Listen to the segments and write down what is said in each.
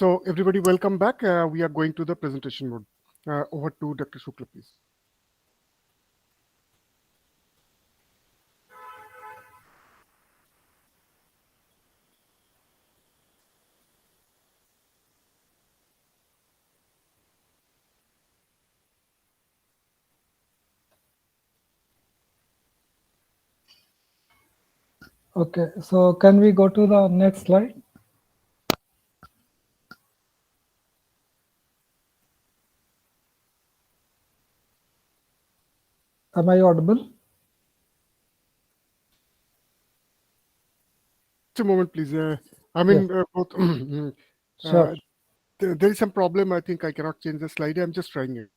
So everybody, welcome back. We are going to the presentation mode. Over to Dr. Sukla, please. Okay, so can we go to the next slide? Am I audible? Just a moment, please. Yes, Both. sure, There is some problem. I think I cannot change the slide. I'm just trying it.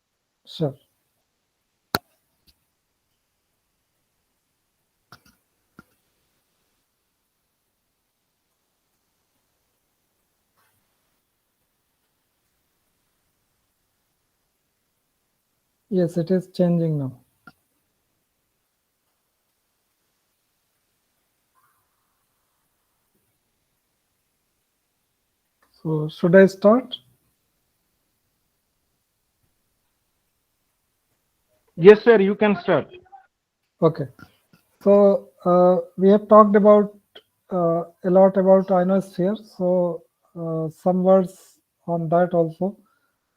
sure. Yes, it is changing now. So should I start? Yes, sir, you can start. Okay, so we have talked about a lot about ionosphere. So some words on that also.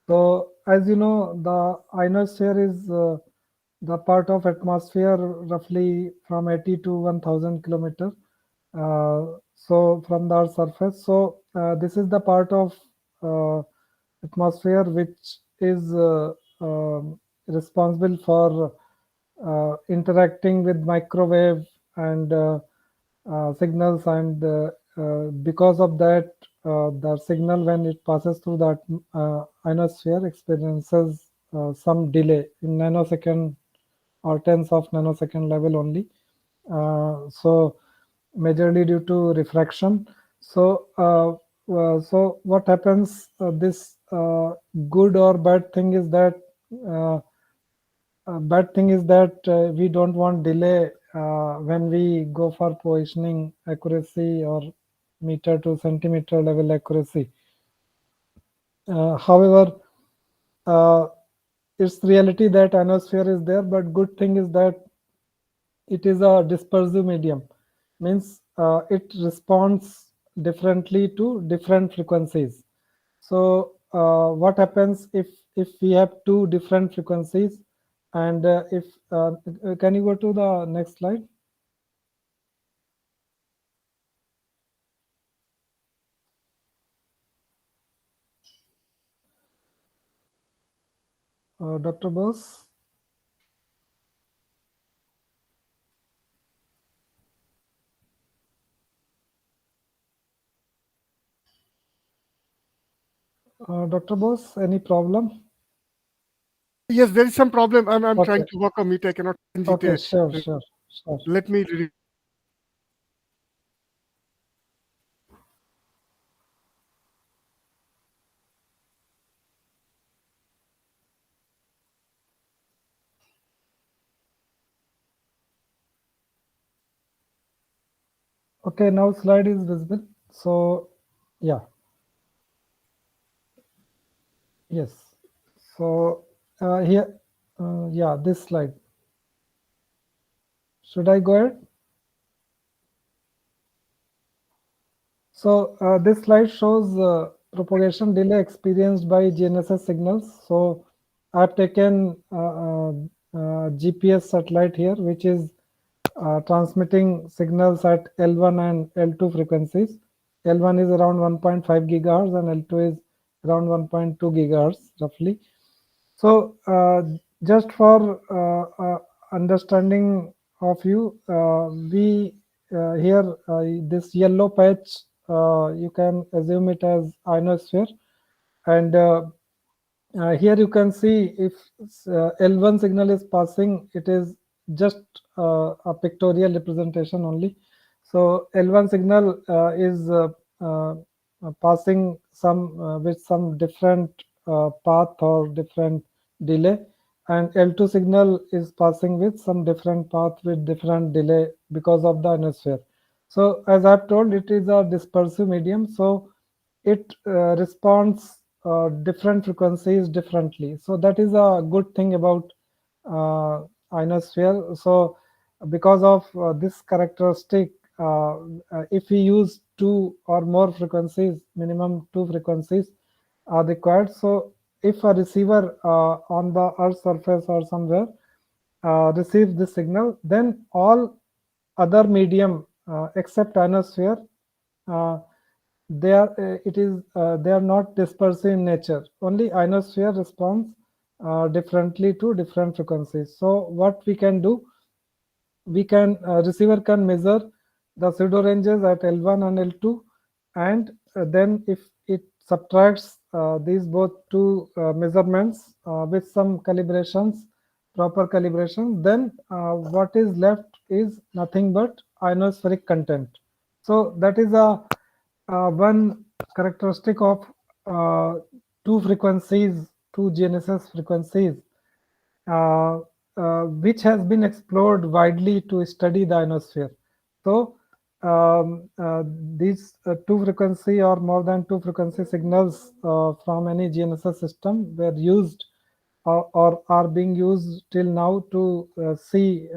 So as you know, the ionosphere is the part of atmosphere roughly from 80 to 1000 kilometer. So from the Earth's surface. So this is the part of uh, atmosphere which is responsible for interacting with microwave and signals, and because of that, the signal when it passes through that ionosphere experiences some delay in nanosecond or tens of nanosecond level only. So majorly due to refraction. So so what happens, this good or bad thing is that uh, bad thing is that we don't want delay when we go for positioning accuracy or meter to centimeter level accuracy. However, uh, it's reality that ionosphere is there, but good thing is that it is a dispersive medium, means it responds differently to different frequencies. So what happens if we have two different frequencies, and if can you go to the next slide? Dr. Bose? Dr. Bose, any problem? Yes, there is some problem. I'm Okay, trying to work on it. I cannot change it. okay, sure, sure, sure. Let me. Okay, now slide is visible. So yeah, yes. So here, yeah, this slide. Should I go ahead? So this slide shows propagation delay experienced by GNSS signals. So I've taken GPS satellite here, which is transmitting signals at L1 and L2 frequencies. L1 is around 1.5 gigahertz and L2 is around 1.2 gigahertz roughly. So just for understanding of you, we here this yellow patch, you can assume it as ionosphere, and here you can see if L1 signal is passing, it is just a pictorial representation only. So L1 signal is passing some with some different path or different delay, and L2 signal is passing with some different path with different delay because of the ionosphere. So as I've told, it is a dispersive medium. So it responds different frequencies differently. So that is a good thing about ionosphere. So because of this characteristic, if we use two or more frequencies, minimum two frequencies are required. So if a receiver on the Earth's surface or somewhere receives the signal, then all other medium except ionosphere, uh, they are they are not dispersive in nature. Only ionosphere responds differently to different frequencies. So what we can do, we can receiver can measure the pseudo ranges at L1 and L2, and then if it subtracts these both two measurements with some calibrations, proper calibrations, then what is left is nothing but ionospheric content. So that is a one characteristic of two frequencies, two GNSS frequencies, uh, which has been explored widely to study the ionosphere. So these two frequency or more than two frequency signals from any GNSS system were used or are being used till now to see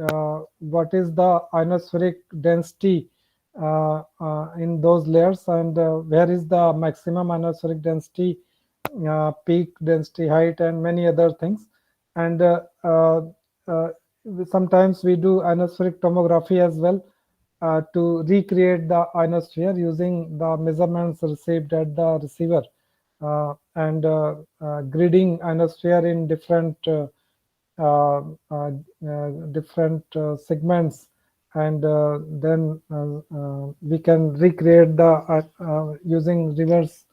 what is the ionospheric density in those layers, and where is the maximum ionospheric density, peak density, height, and many other things. And uh, sometimes we do ionospheric tomography as well to recreate the ionosphere using the measurements received at the receiver, and gridding ionosphere in different different segments, and then we can recreate the using reverse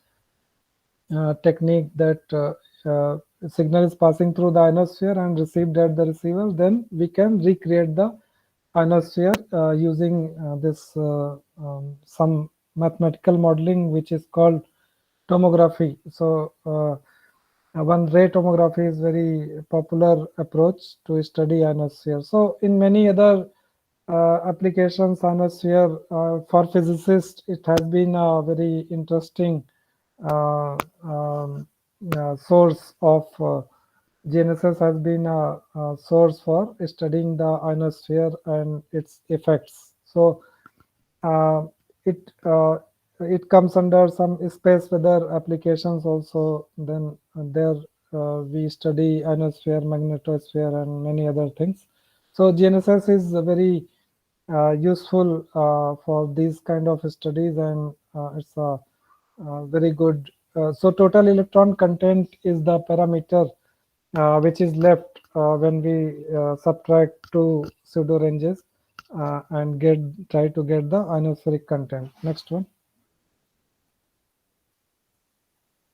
technique that signal is passing through the ionosphere and received at the receiver. Then we can recreate the ionosphere using this some mathematical modeling which is called tomography. So one ray tomography is very popular approach to study ionosphere. So in many other applications, ionosphere for physicists, it has been a very interesting uh, um, source of GNSS has been a source for studying the ionosphere and its effects. So uh, it it comes under some space weather applications also. Then there we study ionosphere, magnetosphere, and many other things. So GNSS is very useful for these kind of studies, and it's a very good. So total electron content is the parameter which is left when we subtract two pseudo ranges and try to get the ionospheric content. Next one.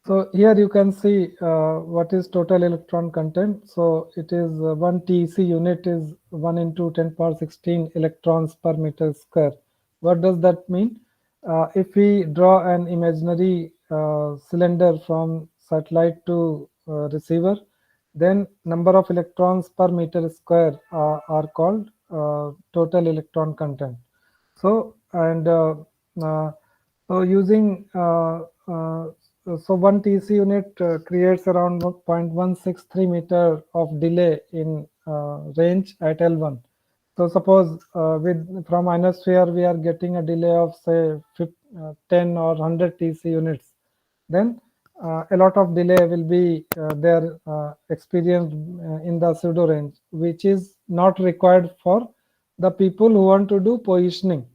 So here you can see what is total electron content. So it is 1 TeC unit is 1 into 10 power 16 electrons per meter square. What does that mean? If we draw an imaginary cylinder from satellite to receiver, then number of electrons per meter square are called total electron content. So and so using so 1 TC unit creates around 0.163 meter of delay in range at L1. So suppose with from ionosphere we are getting a delay of say 10 or 100 TC units, then a lot of delay will be there experienced in the pseudo range, which is not required for the people who want to do positioning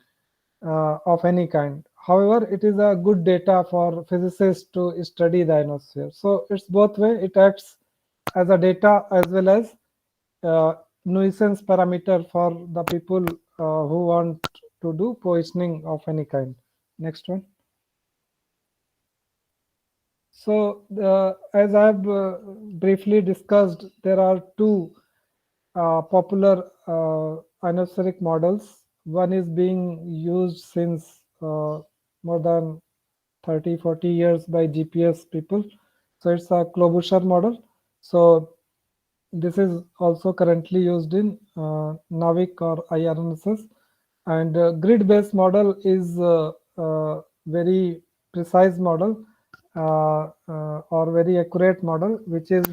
of any kind. However, it is a good data for physicists to study the ionosphere. So it's both way. It acts as a data as well as nuisance parameter for the people who want to do positioning of any kind. Next one. So as I've briefly discussed, there are two popular ionospheric models. One is being used since more than 30-40 years by GPS people. So it's a Klobuchar model. So this is also currently used in NavIC or IRNSS. And grid-based model is very precise model. or very accurate model, which is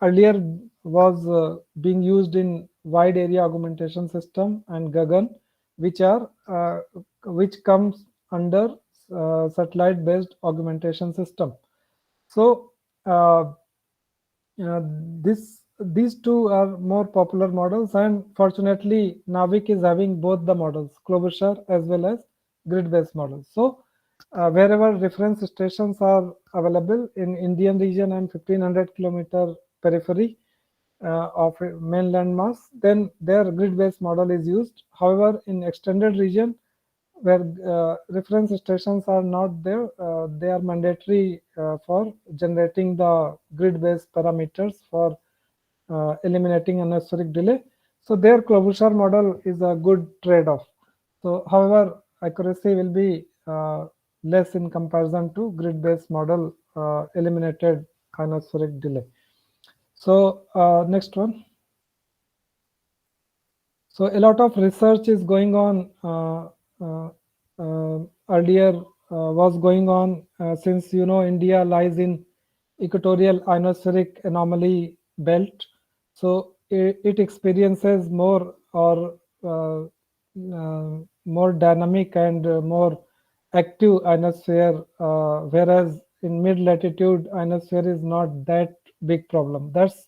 earlier was being used in wide area augmentation system and Gagan, which are which comes under satellite based augmentation system. So uh, these two are more popular models, and fortunately NavIC is having both the models, Klobuchar as well as grid-based models. So wherever reference stations are available in Indian region and 1500-kilometer periphery of a mainland mass, then their grid-based model is used. However, in extended region where reference stations are not there, they are mandatory for generating the grid-based parameters for eliminating unnecessary delay. So their Klobuchar model is a good trade-off. So however, accuracy will be less in comparison to grid-based model eliminated unnecessary delay. So next one. So a lot of research is going on. Earlier was going on since India lies in equatorial ionospheric anomaly belt, so it experiences more or more dynamic and more active ionosphere, whereas in mid latitude ionosphere is not that big problem. That's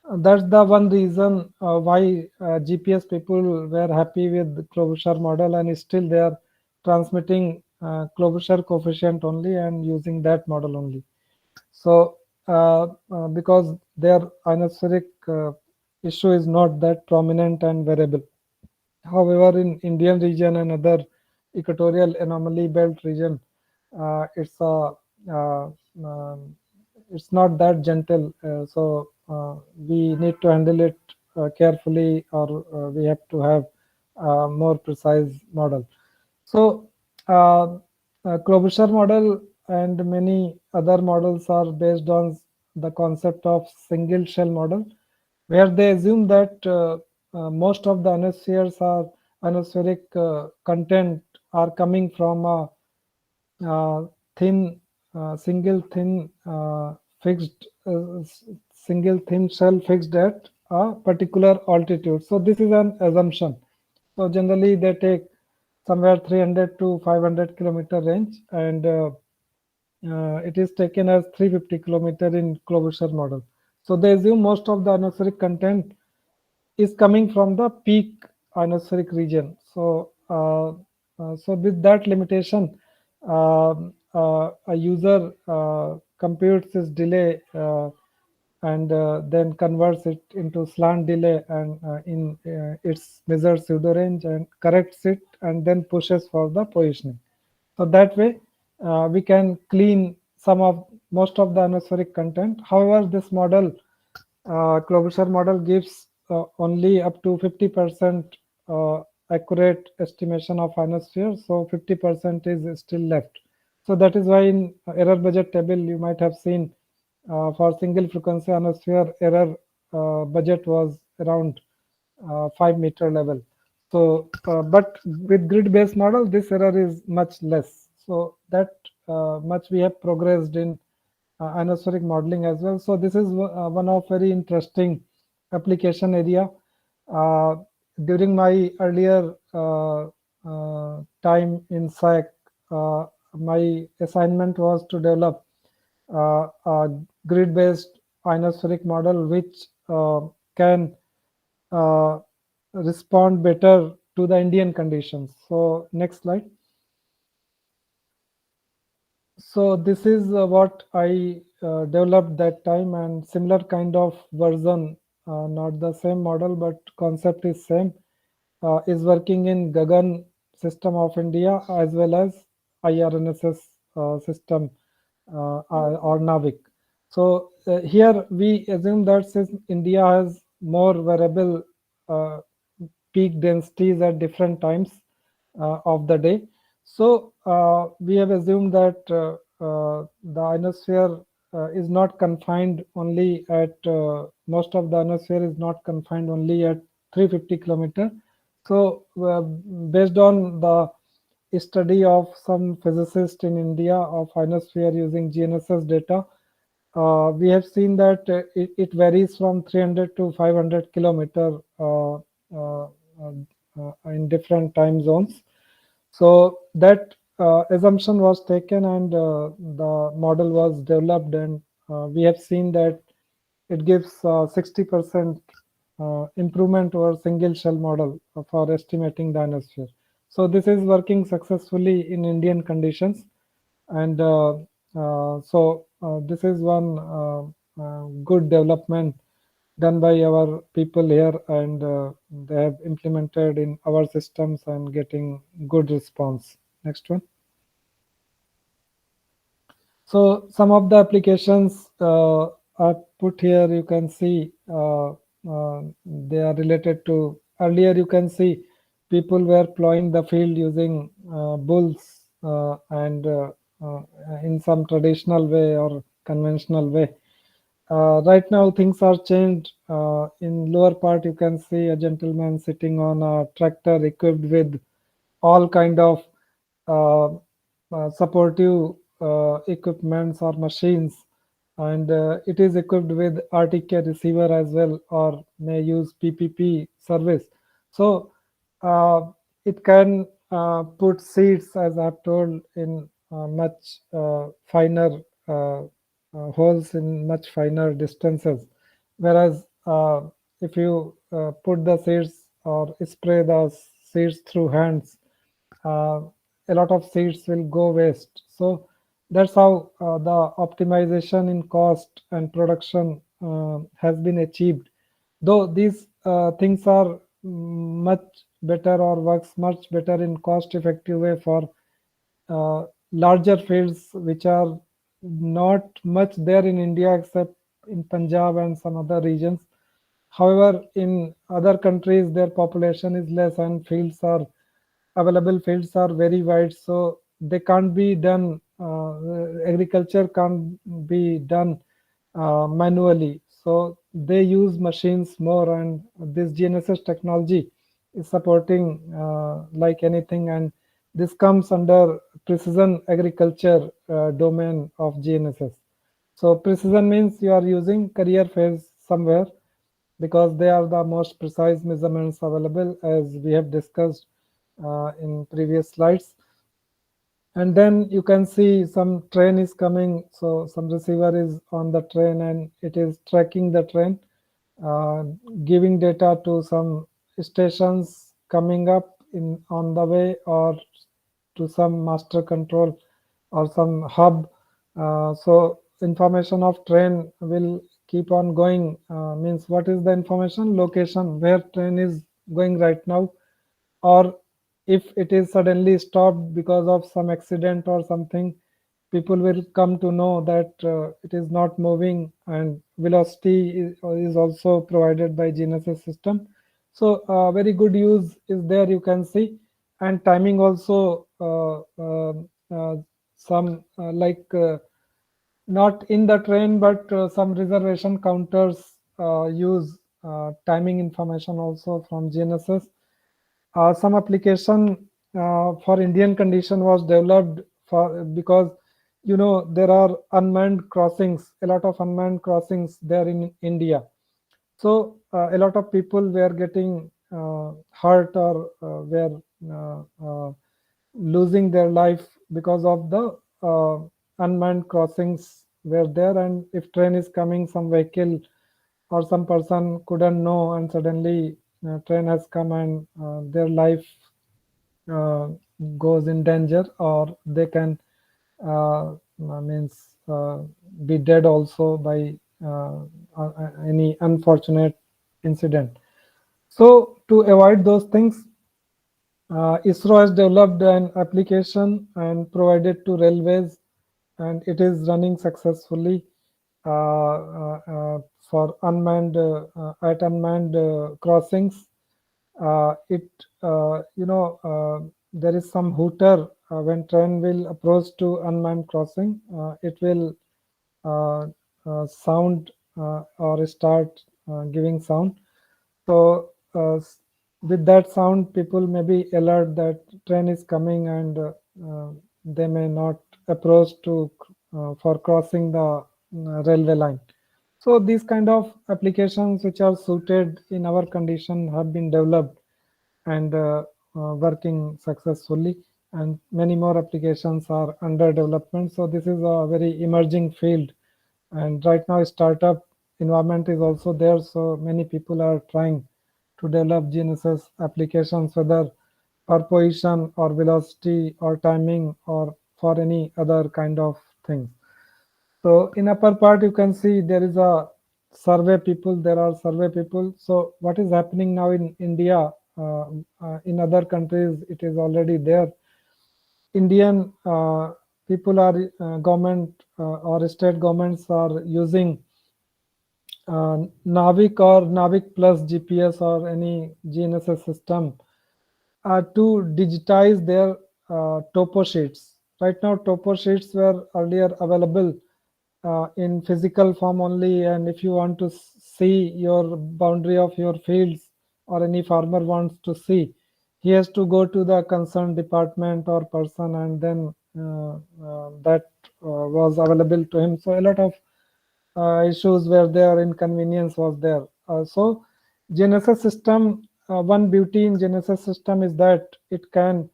the one reason why GPS people were happy with the Klobuchar model, and still they are transmitting Klobuchar coefficient only and using that model only. So because their ionospheric issue is not that prominent and variable. However, in Indian region and other equatorial anomaly belt region, it's a it's not that gentle. So we need to handle it carefully, or we have to have more precise model. So Klobuchar model and many other models are based on the concept of single shell model, where they assume that most of the ionospheric content are coming from a thin single thin fixed single thin shell fixed at a particular altitude. So this is an assumption. So generally they take somewhere 300 to 500-kilometer range, and it is taken as 350-kilometer in Klobuchar model. So they assume most of the ionospheric content is coming from the peak ionospheric region. So so with that limitation, a user computes its delay and then converts it into slant delay, and in its measured pseudo range, and corrects it and then pushes for the positioning. So that way we can clean most of the ionospheric content. However, this model, Klobuchar model, gives only up to 50% accurate estimation of ionosphere, so 50% is still left. So that is why in error budget table you might have seen for single frequency ionosphere, error budget was around 5-meter level. So, but with grid-based model, this error is much less. So that much we have progressed in ionospheric modeling as well. So this is one of very interesting application area. During my earlier time in SAC, my assignment was to develop a grid-based ionospheric model which can uh, respond better to the Indian conditions. So next slide. So this is what I developed that time, and similar kind of version, not the same model but concept is same, is working in Gagan system of India as well as IRNSS system or NavIC. So here we assume that since India has more variable uh, peak densities at different times of the day, so we have assumed that the ionosphere is not confined only at most of the ionosphere is not confined only at 350 kilometer. So based on the study of some physicists in India of ionosphere using GNSS data, we have seen that it varies from 300 to 500 kilometer in different time zones. So that assumption was taken, and the model was developed, and we have seen that it gives 60% improvement over single shell model for estimating the ionosphere. So this is working successfully in Indian conditions, and this is one good development done by our people here, and they have implemented in our systems and getting good response. Next one. So some of the applications are put here. You can see they are related to earlier. You can see people were plowing the field using bulls and in some traditional way or conventional way. Right now things are changed. In lower part you can see a gentleman sitting on a tractor equipped with all kind of uh, supportive equipments or machines, and it is equipped with RTK receiver as well, or may use PPP service. So it can put seeds, as I've told, in much finer holes in much finer distances, whereas if you put the seeds or spray the seeds through hands, uh, a lot of seeds will go waste. So that's how the optimization in cost and production has been achieved. Though these things are much better or works much better in cost effective way for uh, larger fields which are not much there in India except in Punjab and some other regions. However, in other countries, their population is less and fields are available fields are very wide, so they can't be done. Agriculture can't be done manually, so they use machines more, and this GNSS technology is supporting like anything, and this comes under precision agriculture domain of GNSS. So precision means you are using carrier phase somewhere, because they are the most precise measurements available, as we have discussed in previous slides. And then you can see some train is coming, so some receiver is on the train and it is tracking the train, uh, giving data to some stations coming up in on the way, or to some master control or some hub. So information of train will keep on going. Means what is the information? Location, where train is going right now, or if it is suddenly stopped because of some accident or something, people will come to know that it is not moving, and velocity is also provided by GNSS system. So very good use is there, you can see. And timing also, some like not in the train, but some reservation counters use timing information also from GNSS. Some application for Indian condition was developed for, because there are unmanned crossings, a lot of unmanned crossings there in India. So a lot of people were getting hurt, or were losing their life because of the unmanned crossings were there. And if train is coming, some vehicle or some person couldn't know, and suddenly train has come, and their life uh, goes in danger, or they can means be dead also by any unfortunate incident. So to avoid those things, ISRO has developed an application and provided to railways, and it is running successfully for unmanned at unmanned crossings. It there is some hooter when train will approach to unmanned crossing. It will uh, sound or start giving sound. So with that sound, people may be alert that train is coming and they may not approach to for crossing the railway line. So these kind of applications which are suited in our condition have been developed and working successfully, and many more applications are under development. So this is a very emerging field, and right now startup environment is also there. So many people are trying to develop GNSS applications, whether per position or velocity or timing or for any other kind of things. So in upper part you can see there is a survey people, there are survey people. So what is happening now in India, in other countries it is already there. Indian people are government or state governments are using NavIC or NavIC plus GPS or any GNSS system to digitize their topo sheets. Right now, topo sheets were earlier available in physical form only, and if you want to see your boundary of your fields or any farmer wants to see, he has to go to the concerned department or person, and then that was available to him. So a lot of issues were there, inconvenience was there. So GNSS system, one beauty in GNSS system is that it can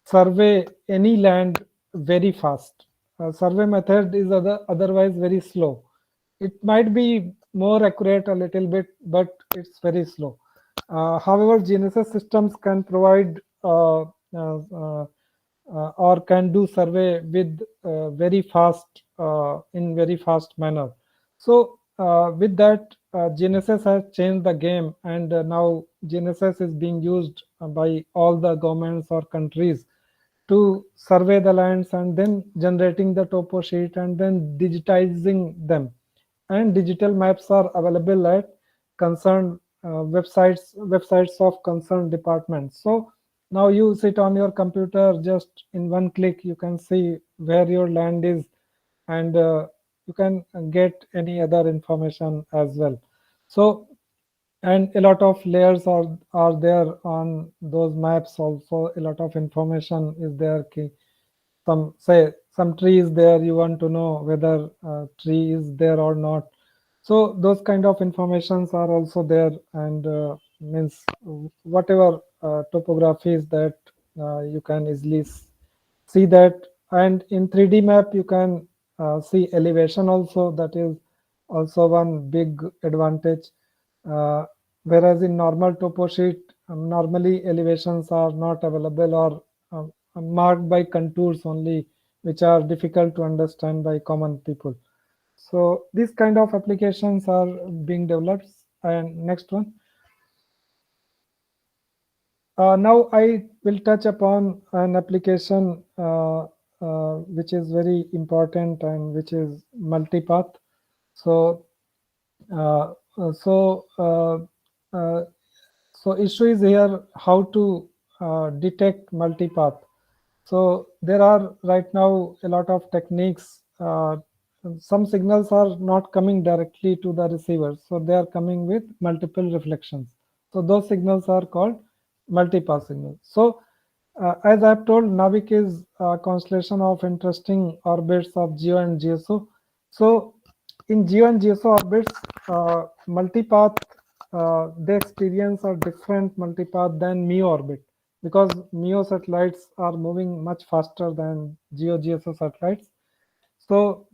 survey any land very fast. Survey method is otherwise very slow. It might be more accurate a little bit, but it's very slow. However, GNSS systems can provide or can do survey with very fast in very fast manner. So with that, GNSS has changed the game, and now GNSS is being used by all the governments or countries to survey the lands and then generating the topo sheet and then digitizing them. And digital maps are available at concerned websites of concerned departments. So now you sit on your computer, just in one click you can see where your land is, and you can get any other information as well. So, and a lot of layers are there on those maps also. A lot of information is there. Some say some tree is there, you want to know whether tree is there or not. So those kind of informations are also there, and means whatever topographies that you can easily see that. And in 3D map you can see elevation also. That is also one big advantage. Whereas in normal topo sheet, normally elevations are not available or marked by contours only, which are difficult to understand by common people. So these kind of applications are being developed. And next one. Now I will touch upon an application which is very important and which is multipath. So uh, so uh, uh, so issue is here how to detect multipath. So there are right now a lot of techniques. Some signals are not coming directly to the receiver, so they are coming with multiple reflections. So those signals are called multipath signals. So as I've told, NavIC is a constellation of interesting orbits of GEO and GSO. So in GEO and GSO orbits, multipath, they experience a different multipath than MEO orbit, because MEO satellites are moving much faster than GEO GSO satellites. So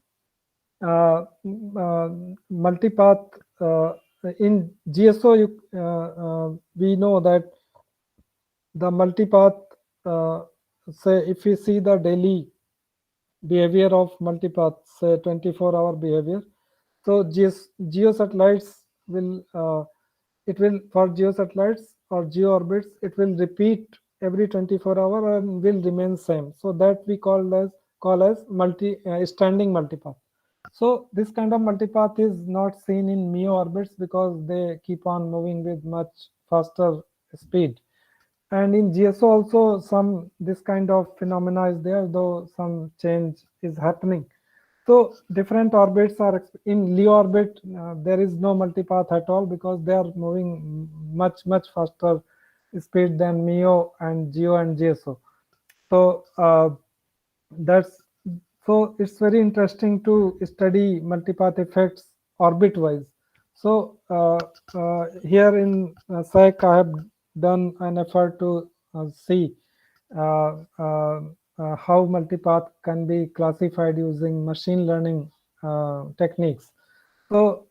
multipath in GSO, we know that the multipath, say if we see the daily behavior of multipath, say 24-hour behavior. So geo satellites will it will, for geo satellites or geo orbits, it will repeat every 24 hour and will remain same. So that we call as standing multipath. So this kind of multipath is not seen in MEO orbits because they keep on moving with much faster speed. And in GSO also some this kind of phenomena is there, though some change is happening. So different orbits are in LEO orbit. There is no multipath at all because they are moving much faster speed than MEO and GEO and GSO. So that's so it's very interesting to study multipath effects orbit wise. So here in SAC I have done an effort to see uh, uh, how multipath can be classified using machine learning techniques. So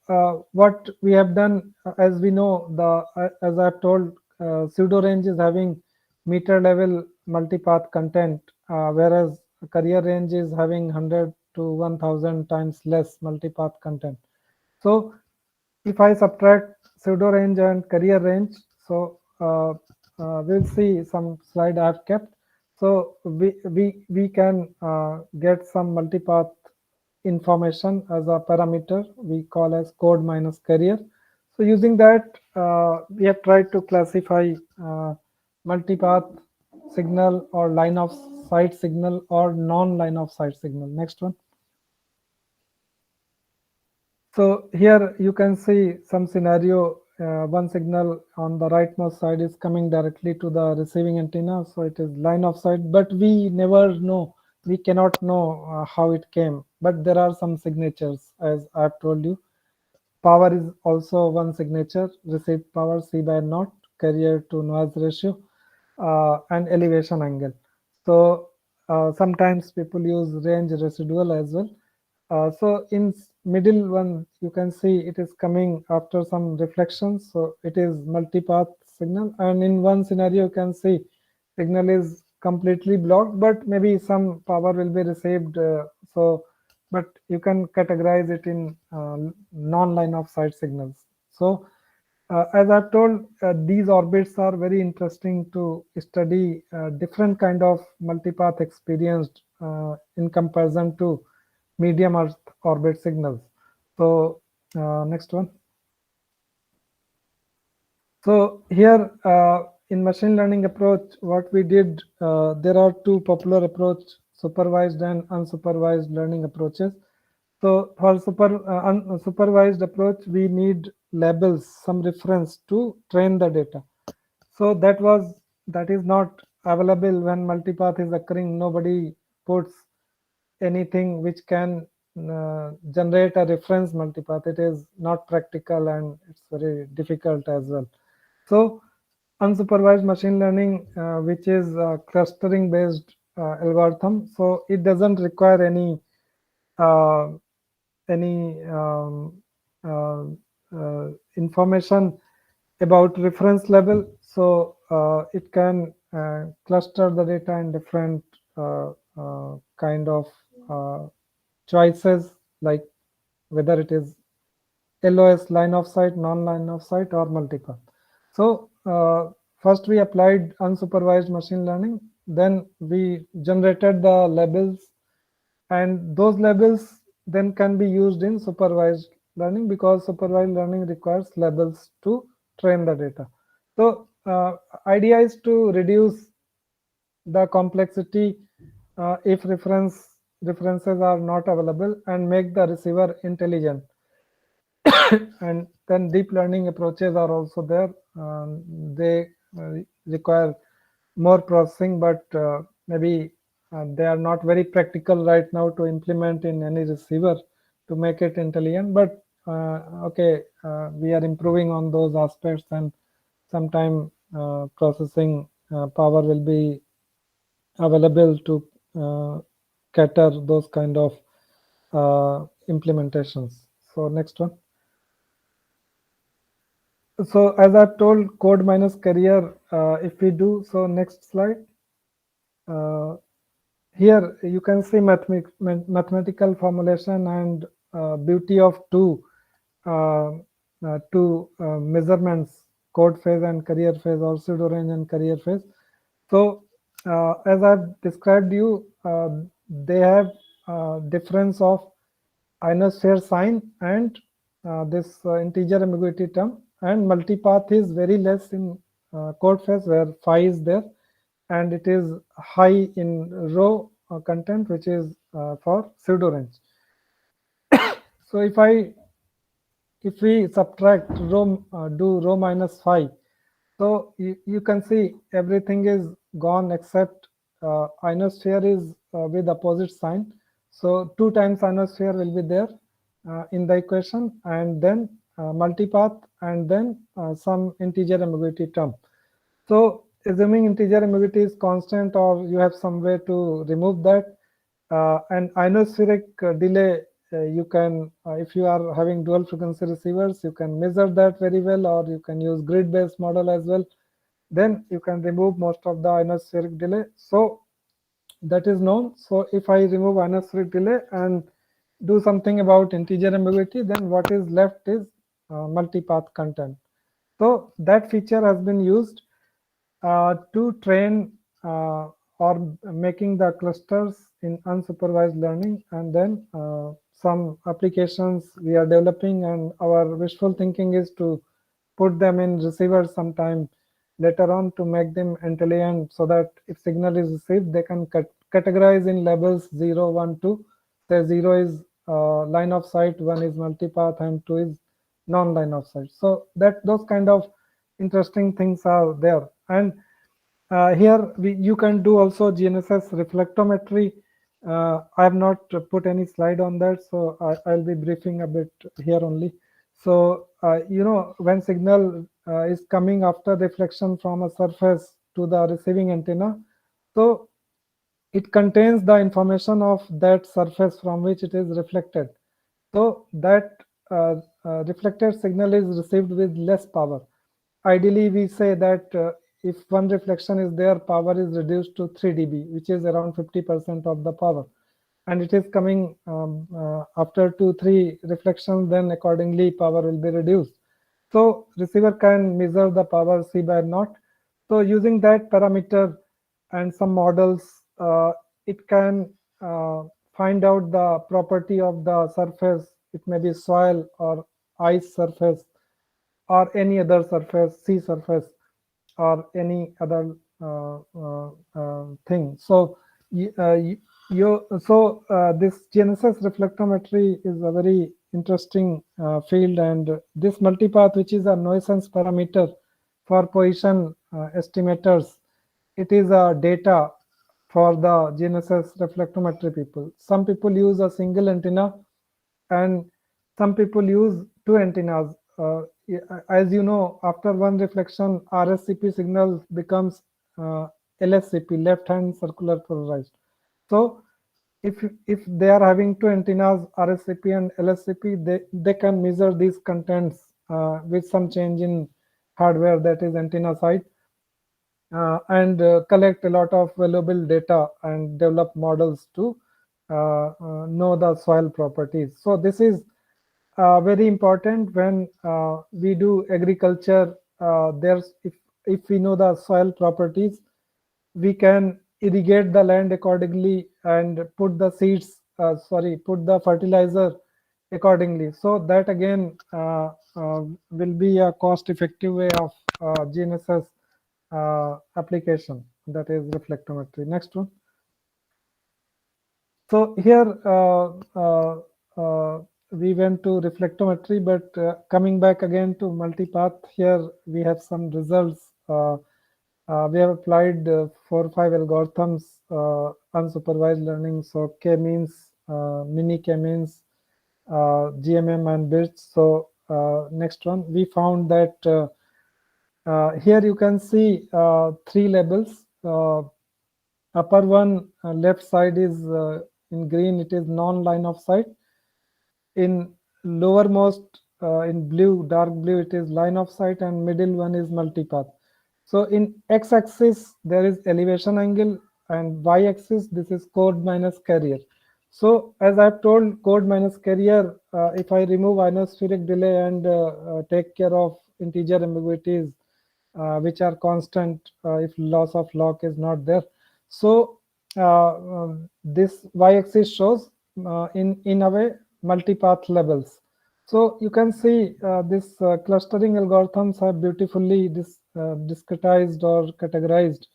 what we have done, as we know, as I've told, pseudo range is having meter level multipath content, whereas carrier range is having 100 to 1000 times less multipath content. So if I subtract pseudo range and carrier range, so we'll see some slide I've kept. So we can get some multipath information as a parameter we call as code minus carrier. So using that, we have tried to classify multipath signal or line of sight signal or non-line of sight signal. Next one. So here you can see some scenario. One signal on the rightmost side is coming directly to the receiving antenna, so it is line of sight, but we never know, we cannot know how it came, but there are some signatures, as I've told you. Power is also one signature, received power C by naught, carrier to noise ratio, and elevation angle. So sometimes people use range residual as well. So in middle one, you can see it is coming after some reflections. So it is multipath signal. And in one scenario, you can see signal is completely blocked, but maybe some power will be received. But you can categorize it in non-line of sight signals. So as I've told, these orbits are very interesting to study different kind of multipath experienced in comparison to medium Earth orbit signals. So next one. So here in machine learning approach, what we did, there are two popular approach, supervised and unsupervised learning approaches. So for unsupervised approach, we need labels, some reference to train the data. So that is not available when multipath is occurring. Nobody puts anything which can generate a reference multipath. It is not practical and it's very difficult as well. So unsupervised machine learning, which is a clustering based algorithm, so it doesn't require uh, any information about reference level. So it can cluster the data in different kind of choices, like whether it is LOS, line of sight, non-line of sight, or multipath. So first we applied unsupervised machine learning, then we generated the labels, and those labels then can be used in supervised learning, because supervised learning requires labels to train the data. So idea is to reduce the complexity if references are not available, and make the receiver intelligent. And then deep learning approaches are also there. They require more processing, but maybe they are not very practical right now to implement in any receiver to make it intelligent. But okay, we are improving on those aspects, and sometime processing power will be available to cater those kind of implementations. So next one. So as I've told, code minus carrier, if we do, so next slide. Here you can see mathematical formulation and beauty of two measurements, code phase and carrier phase, or pseudo range and carrier phase. So as I've described you, they have difference of ionosphere sign and this integer ambiguity term, and multipath is very less in code phase, where phi is there, and it is high in row content, which is for pseudo range. So if we subtract row, do row minus phi, so you can see everything is gone except ionosphere is with opposite sign. So 2 times ionosphere will be there in the equation, and then multipath, and then some integer ambiguity term. So assuming integer ambiguity is constant, or you have some way to remove that, and ionospheric delay, you can, if you are having dual frequency receivers, you can measure that very well, or you can use grid based model as well. Then you can remove most of the ionospheric delay. So that is known. So if I remove ionospheric delay and do something about integer ambiguity, then what is left is multipath content. So that feature has been used to train or making the clusters in unsupervised learning, and then some applications we are developing, and our wishful thinking is to put them in receivers sometime later on to make them intelligent, so that if signal is received, they can categorize in levels 0, 1, 2. Say 0 is line of sight, 1 is multipath, and 2 is non-line of sight. So that those kind of interesting things are there. And here you can do also GNSS reflectometry. I have not put any slide on that, so I'll be briefing a bit here only. So you know, when signal is coming after reflection from a surface to the receiving antenna, so it contains the information of that surface from which it is reflected. So that reflected signal is received with less power. Ideally, we say that if one reflection is there, power is reduced to 3 dB, which is around 50% of the power. And it is coming after 2-3 reflections, then accordingly power will be reduced. So receiver can measure the power C by naught. So using that parameter and some models, it can find out the property of the surface. It may be soil or ice surface or any other surface, sea surface, or any other thing. So this GNSS reflectometry is a very interesting field, and this multipath, which is a nuisance parameter for position estimators, it is a data for the GNSS reflectometry people. Some people use a single antenna, and some people use 2 antennas. As you know, after one reflection, RSCP signal becomes LSCP, left hand circular polarized. So if they are having 2 antennas, RSCP and LSCP, they can measure these contents with some change in hardware, that is antenna side, and collect a lot of valuable data and develop models to know the soil properties. So this is very important when we do agriculture. There's if we know the soil properties, we can irrigate the land accordingly and put the seeds, put the fertilizer accordingly. So that again will be a cost-effective way of GNSS application, that is reflectometry. Next one. So here we went to reflectometry, but coming back again to multipath, here we have some results. We have applied 4 or 5 algorithms, unsupervised learning. So k-means, mini k-means, GMM, and bits. So next one, we found that here you can see 3 labels. Upper one, left side is in green, it is non-line of sight. In lowermost, in blue, dark blue, it is line of sight, and middle one is multipath. So in x-axis, there is elevation angle, and y-axis, this is code minus carrier. So as I've told, code minus carrier, if I remove ionospheric delay and take care of integer ambiguities, which are constant if loss of log is not there. So this y-axis shows in a way multipath levels. So you can see this clustering algorithms have beautifully discretized or categorized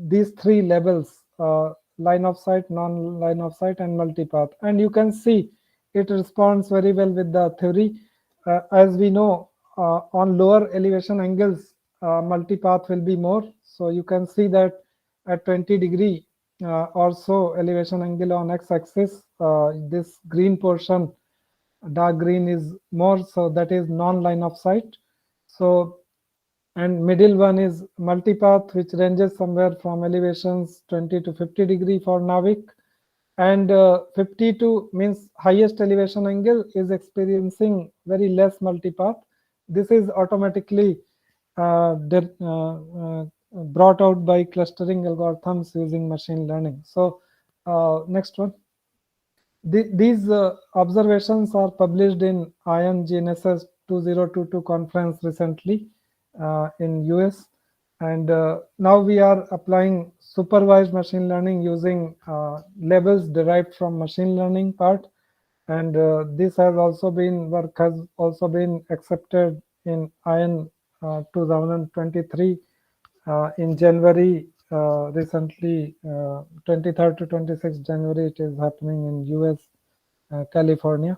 these 3 levels, line of sight, non-line of sight, and multipath. And you can see it responds very well with the theory. As we know, on lower elevation angles, multipath will be more. So you can see that at 20° or so elevation angle on x-axis. This green portion, dark green, is more, so that is non-line of sight. So, and middle one is multipath, which ranges somewhere from elevations 20 to 50° for NavIC, and 52 means highest elevation angle is experiencing very less multipath. This is automatically brought out by clustering algorithms using machine learning. So next one. These observations are published in ION GNSS 2022 conference recently in US, and now we are applying supervised machine learning using labels derived from machine learning part, and this has also been accepted in ION 2023 in January. Recently, 23rd to 26th January, it is happening in US, California.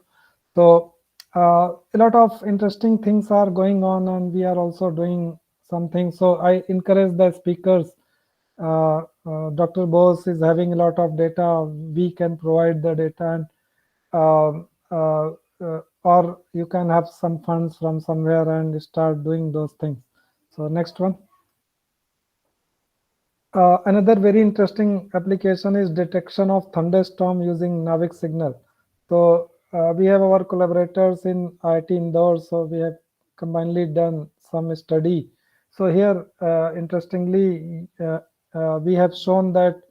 So a lot of interesting things are going on, and we are also doing something. So I encourage the speakers. Dr. Bose is having a lot of data. We can provide the data, and or you can have some funds from somewhere and start doing those things. So next one. Another very interesting application is detection of thunderstorm using NavIC signal. So we have our collaborators in IIT Indore, so we have combinedly done some study. So here, interestingly, we have shown that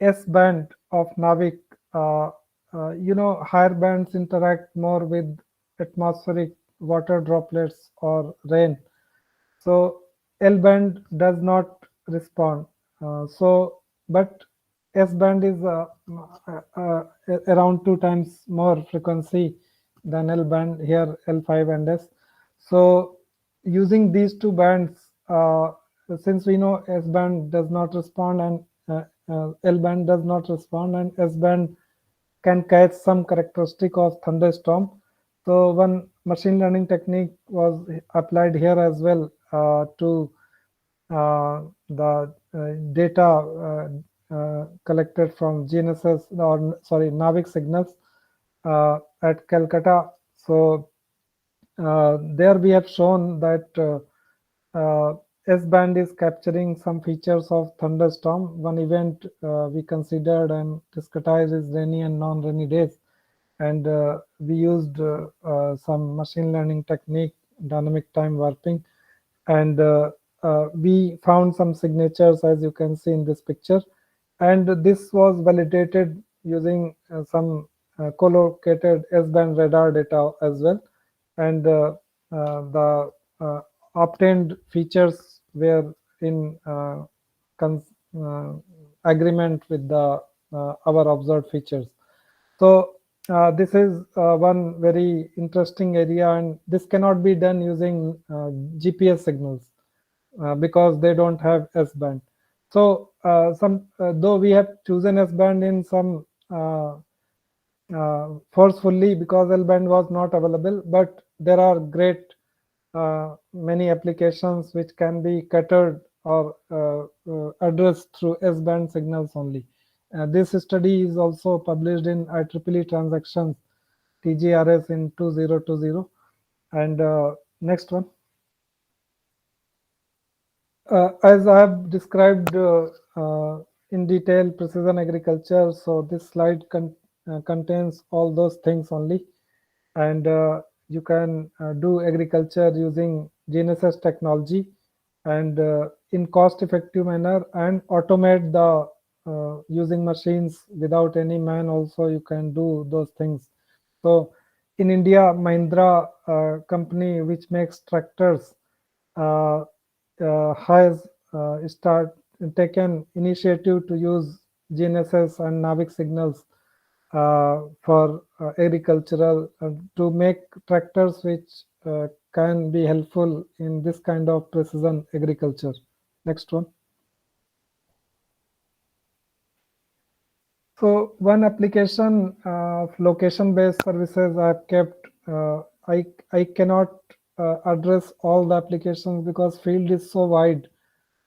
S band of NavIC, higher bands interact more with atmospheric water droplets or rain. So L band does not respond. But S band is around 2 times more frequency than L band, here L5 and S. So using these two bands, since we know S band does not respond and L band does not respond, and S band can catch some characteristic of thunderstorm. So one machine learning technique was applied here as well to the data collected from GNSS, or sorry, NavIC signals at Calcutta. So there we have shown that S band is capturing some features of thunderstorm. One event we considered and discussed is rainy and non-rainy days, and we used some machine learning technique, dynamic time warping, and we found some signatures, as you can see in this picture, and this was validated using some collocated S-band radar data as well, and the obtained features were in agreement with the our observed features. So this is one very interesting area, and this cannot be done using GPS signals because they don't have S-band. So though we have chosen S-band in some forcefully because L-band was not available, but there are great many applications which can be catered or addressed through S-band signals only. This study is also published in IEEE Transactions TGRS in 2020. And next one. As I have described in detail precision agriculture, so this slide contains all those things only, and you can do agriculture using GNSS technology and in cost-effective manner, and automate the using machines without any man. Also, you can do those things. So, in India, Mahindra company, which makes tractors, has taken initiative to use GNSS and NavIC signals for agricultural to make tractors which can be helpful in this kind of precision agriculture. Next one. So one application of location-based services I have kept. I cannot address all the applications because field is so wide.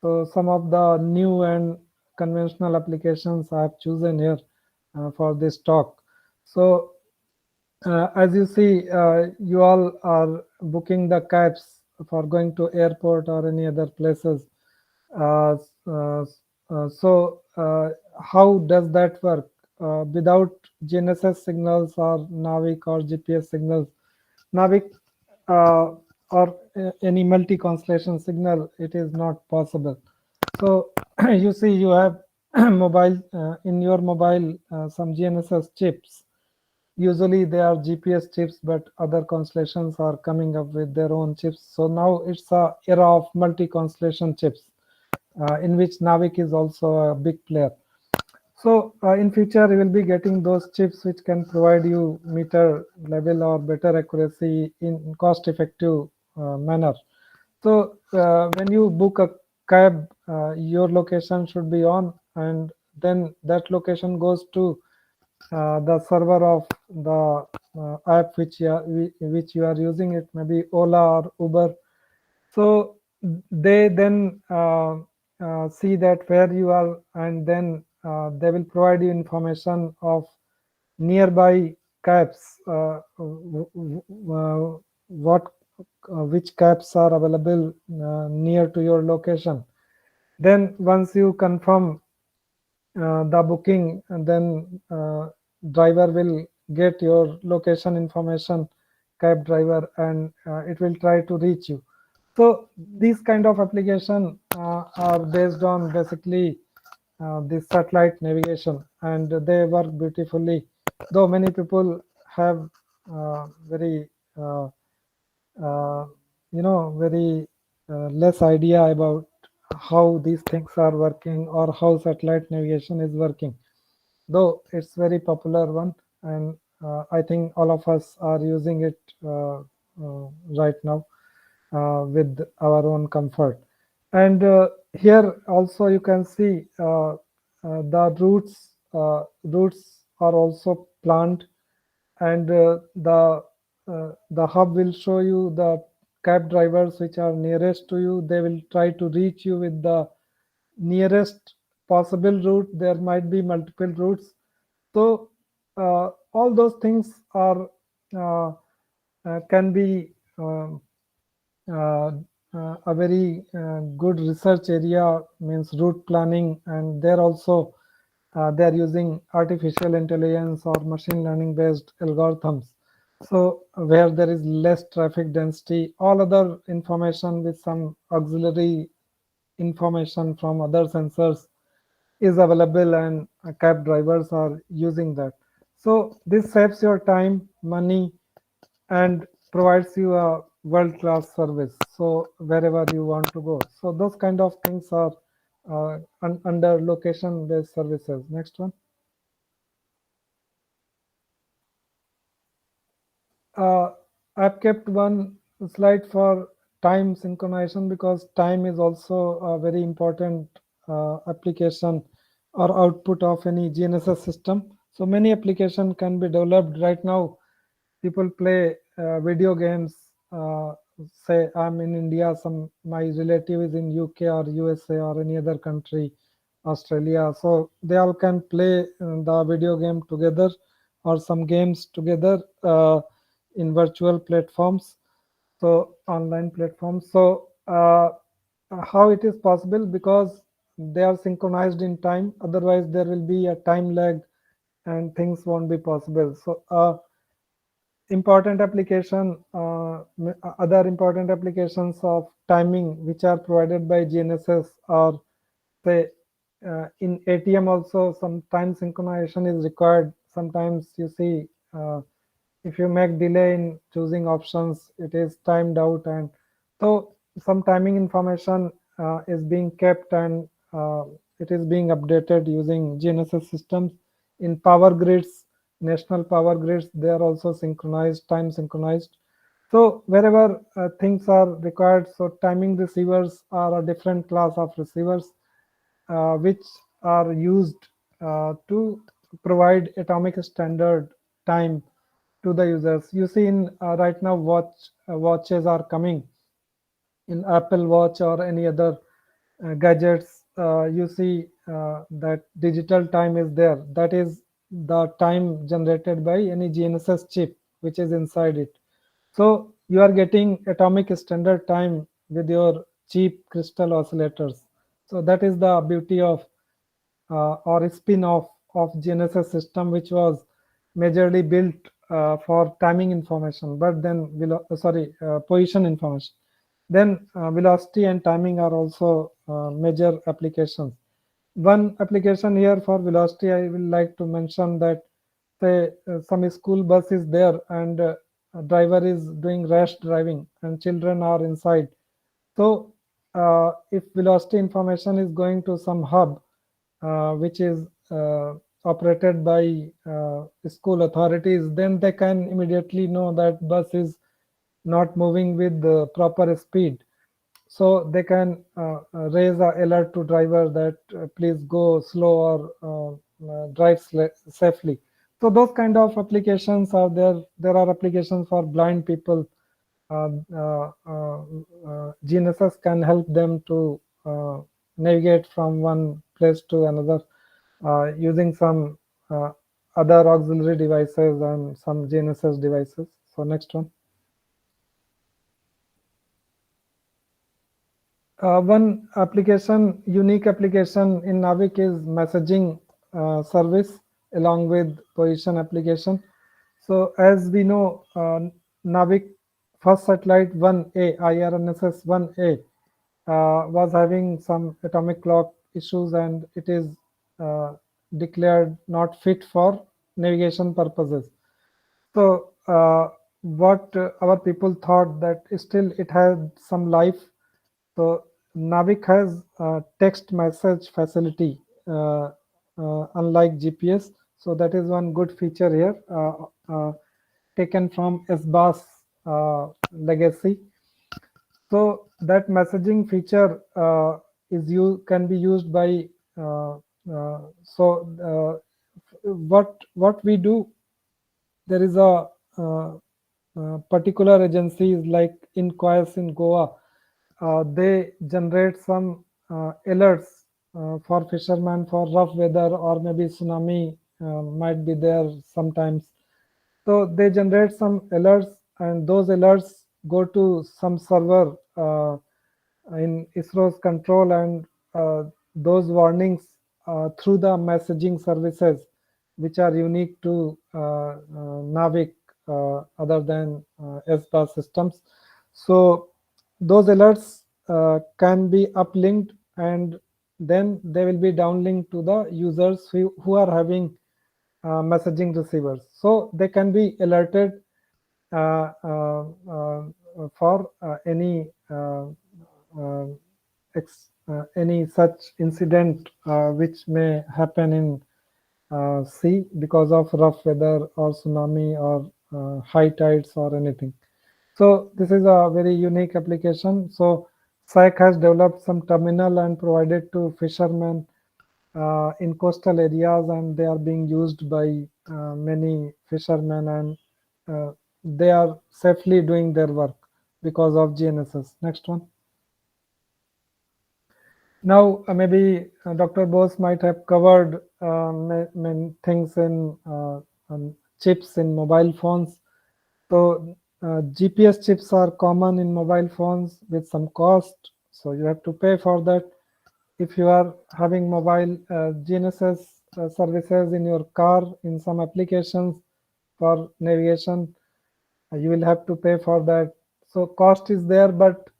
So some of the new and conventional applications I have chosen here for this talk. So as you see, you all are booking the cabs for going to airport or any other places. Uh, uh, so how does that work? Without GNSS signals or NavIC or GPS signals, NavIC or any multi-constellation signal, it is not possible. So you see, you have mobile in your mobile some GNSS chips. Usually they are GPS chips, but other constellations are coming up with their own chips. So now it's a era of multi-constellation chips, in which NavIC is also a big player. So in future, you will be getting those chips which can provide you meter level or better accuracy in cost-effective manner. So when you book a cab, your location should be on, and then that location goes to the server of the app which you are using. It may be Ola or Uber. So they then see that where you are, and then they will provide you information of nearby cabs, what which cabs are available near to your location. Then once you confirm the booking, and then driver will get your location information, cab driver, and it will try to reach you. So these kind of application are based on basically this satellite navigation, and they work beautifully, though many people have very uh, very less idea about how these things are working or how satellite navigation is working, though it's very popular one, and I think all of us are using it right now with our own comfort. And here also you can see the routes are also planned, and the hub will show you the cab drivers which are nearest to you. They will try to reach you with the nearest possible route. There might be multiple routes. So all those things are can be uh, a very good research area, means route planning, and there also they are using artificial intelligence or machine learning based algorithms. So where there is less traffic density, all other information with some auxiliary information from other sensors is available, and cab drivers are using that. So this saves your time, money, and provides you a world-class service. So wherever you want to go. So those kind of things are under location-based services. Next one. I've kept one slide for time synchronization, because time is also a very important application or output of any GNSS system. So many applications can be developed right now. People play video games. Say I'm in India, some my relative is in UK or USA or any other country, Australia. So they all can play the video game together or some games together in virtual platforms, so online platforms. So how it is possible? Because they are synchronized in time. Otherwise, there will be a time lag, and things won't be possible. So important application, other important applications of timing which are provided by GNSS are, say, in ATM also some time synchronization is required. Sometimes you see if you make delay in choosing options, it is timed out, and so some timing information is being kept, and it is being updated using GNSS systems. In power grids, national power grids, they are also synchronized, time synchronized. So wherever things are required, so timing receivers are a different class of receivers which are used to provide atomic standard time to the users. You see in right now watches are coming in Apple Watch or any other gadgets. you see that digital time is there. That is the time generated by any GNSS chip which is inside it. So you are getting atomic standard time with your cheap crystal oscillators. So that is the beauty of or a spin-off of GNSS system, which was majorly built for timing information, but then position information. Then velocity and timing are also major applications. One application here for velocity, I will like to mention that say some school bus is there and a driver is doing rash driving and children are inside. So if velocity information is going to some hub which is operated by school authorities, then they can immediately know that bus is not moving with the proper speed. So they can raise a alert to driver that please go slow or drive safely. So those kind of applications are there. There are applications for blind people. GNSS can help them to navigate from one place to another using some other auxiliary devices and some GNSS devices. So next one. One application, unique application in NavIC is messaging service along with position application. So as we know, NavIC first satellite 1A, IRNSS 1A was having some atomic clock issues and it is declared not fit for navigation purposes. So what our people thought that still it had some life. So NavIC has text message facility unlike GPS. So that is one good feature here taken from SBAS legacy. So that messaging feature can be used by what we do. There is a particular agencies like Inquires in Goa. They generate some alerts for fishermen for rough weather or maybe tsunami might be there sometimes. So they generate some alerts and those alerts go to some server in ISRO's control and those warnings through the messaging services which are unique to NavIC other than SBAS systems. So those alerts can be uplinked and then they will be downlinked to the users who are having messaging receivers. So they can be alerted for any such incident which may happen in sea because of rough weather or tsunami or high tides or anything. So this is a very unique application. So SAC has developed some terminal and provided to fishermen in coastal areas and they are being used by many fishermen and they are safely doing their work because of GNSS. Next one. Now maybe Dr. Bose might have covered many things in chips in mobile phones. So GPS chips are common in mobile phones with some cost. So you have to pay for that. If you are having mobile GNSS services in your car in some applications for navigation, you will have to pay for that. So cost is there, but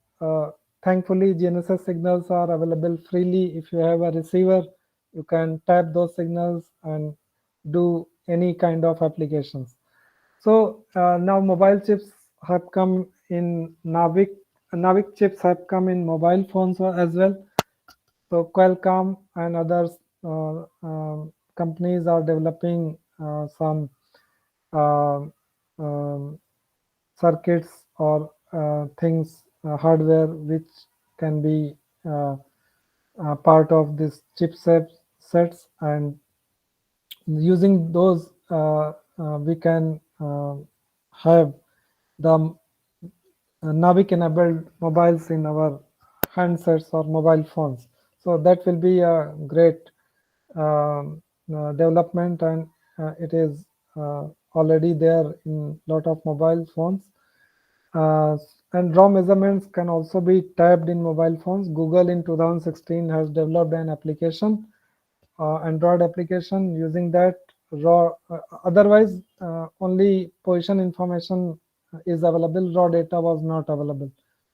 thankfully GNSS signals are available freely. If you have a receiver, you can tap those signals and do any kind of applications. So now mobile chips have come in NavIC. NavIC chips have come in mobile phones as well. So Qualcomm and others companies are developing some uh, um, circuits or things, hardware which can be part of this sets and using those we can have the NavIC enabled mobiles in our handsets or mobile phones. So that will be a great development, and it is already there in lot of mobile phones. And raw measurements can also be tapped in mobile phones. Google in 2016 has developed an application, Android application, using that raw. Otherwise, only position information is available. Raw data was not available,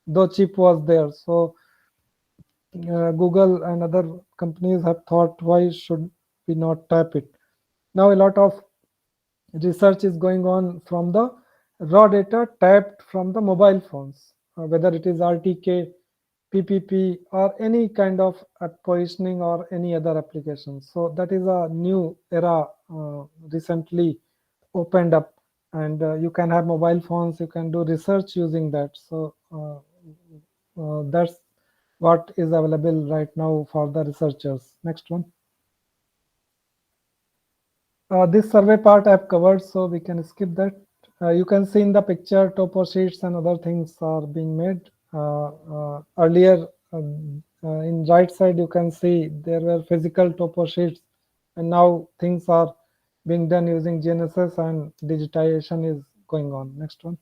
though chip was there. So Google and other companies have thought, why should we not tap it? Now a lot of research is going on from the raw data tapped from the mobile phones, whether it is RTK, PPP, or any kind of positioning or any other application. So that is a new era recently opened up, and you can have mobile phones, you can do research using that. So that's what is available right now for the researchers. Next one. This survey part I've covered, so we can skip that. You can see in the picture topo sheets and other things are being made. Earlier, in right side, you can see there were physical topo sheets, and now things are being done using GNSS, and digitization is going on. Next one.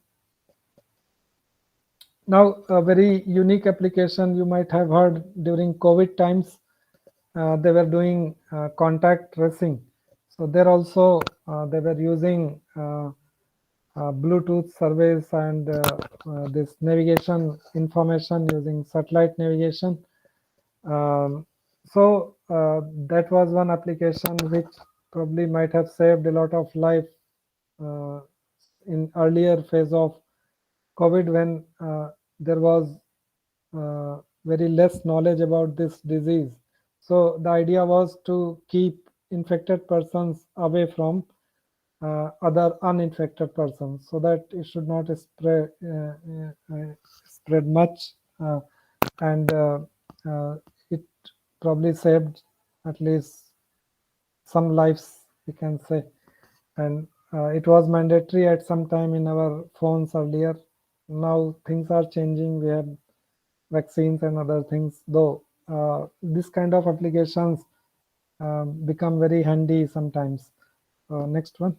Now, a very unique application you might have heard during COVID times. They were doing contact tracing. So there also they were using Bluetooth surveys and this navigation information using satellite navigation. That was one application which probably might have saved a lot of life uh, in earlier phase of COVID, when there was very less knowledge about this disease. So the idea was to keep infected persons away from other uninfected persons, so that it should not spread much, and it probably saved at least some lives, we can say. And it was mandatory at some time in our phones earlier. Now things are changing. We have vaccines and other things, though this kind of applications become very handy sometimes. Next one.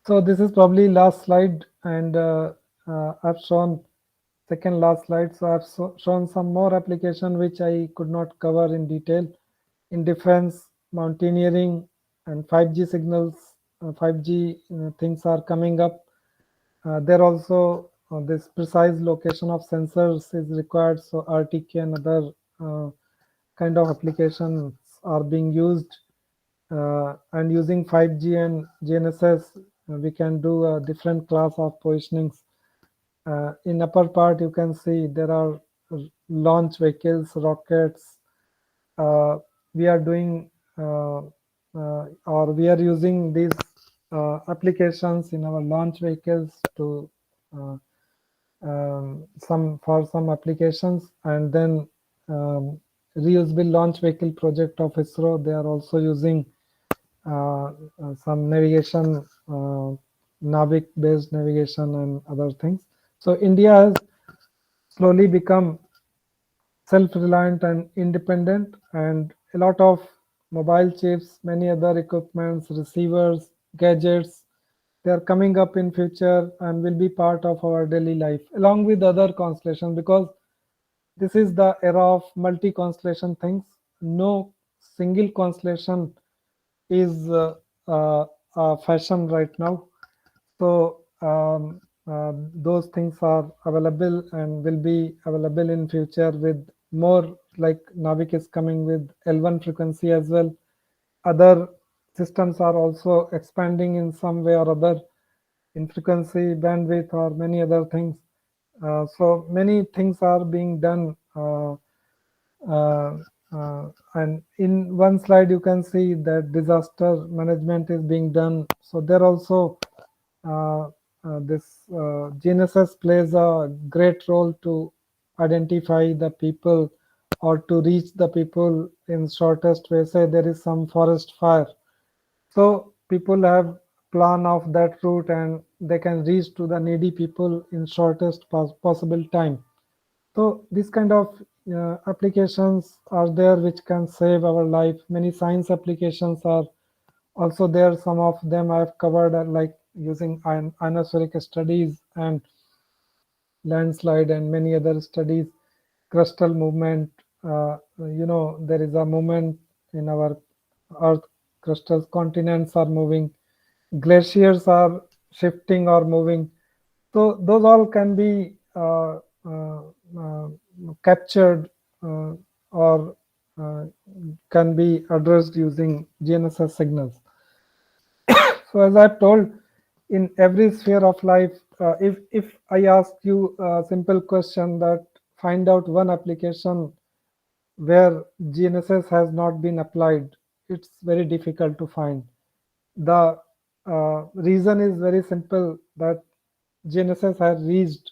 So this is probably last slide, and I've shown second last slide. So I've shown some more application which I could not cover in detail. In defense, mountaineering, and 5G signals, 5G things are coming up. There also this precise location of sensors is required. So RTK and other kind of applications are being used. And using 5G and GNSS, we can do a different class of positionings. In upper part, you can see there are launch vehicles, rockets. We are doing or we are using these applications in our launch vehicles to some applications, and then reusable launch vehicle project of ISRO, they are also using some navigation, NavIC based navigation and other things. So India has slowly become self-reliant and independent, and a lot of mobile chips, many other equipments, receivers, gadgets, they are coming up in future and will be part of our daily life along with other constellations, because this is the era of multi-constellation things. No single constellation is fashion right now. So those things are available and will be available in future, with more, like NavIC is coming with L1 frequency as well. Other systems are also expanding in some way or other in frequency, bandwidth, or many other things. So many things are being done. Uh, and in one slide, you can see that disaster management is being done. So there also this GNSS plays a great role to identify the people or to reach the people in shortest way. Say there is some forest fire, so people have plan of that route and they can reach to the needy people in shortest possible time. So this kind of applications are there which can save our life. Many science applications are also there. Some of them I have covered, like using ionospheric studies and landslide and many other studies, crustal movement. There is a movement in our Earth. Crustal continents are moving, glaciers are shifting or moving. So those all can be uh, captured or uh, can be addressed using GNSS signals. So as I've told, in every sphere of life, if I ask you a simple question that find out one application where GNSS has not been applied, it's very difficult to find. The reason is very simple, that GNSS has reached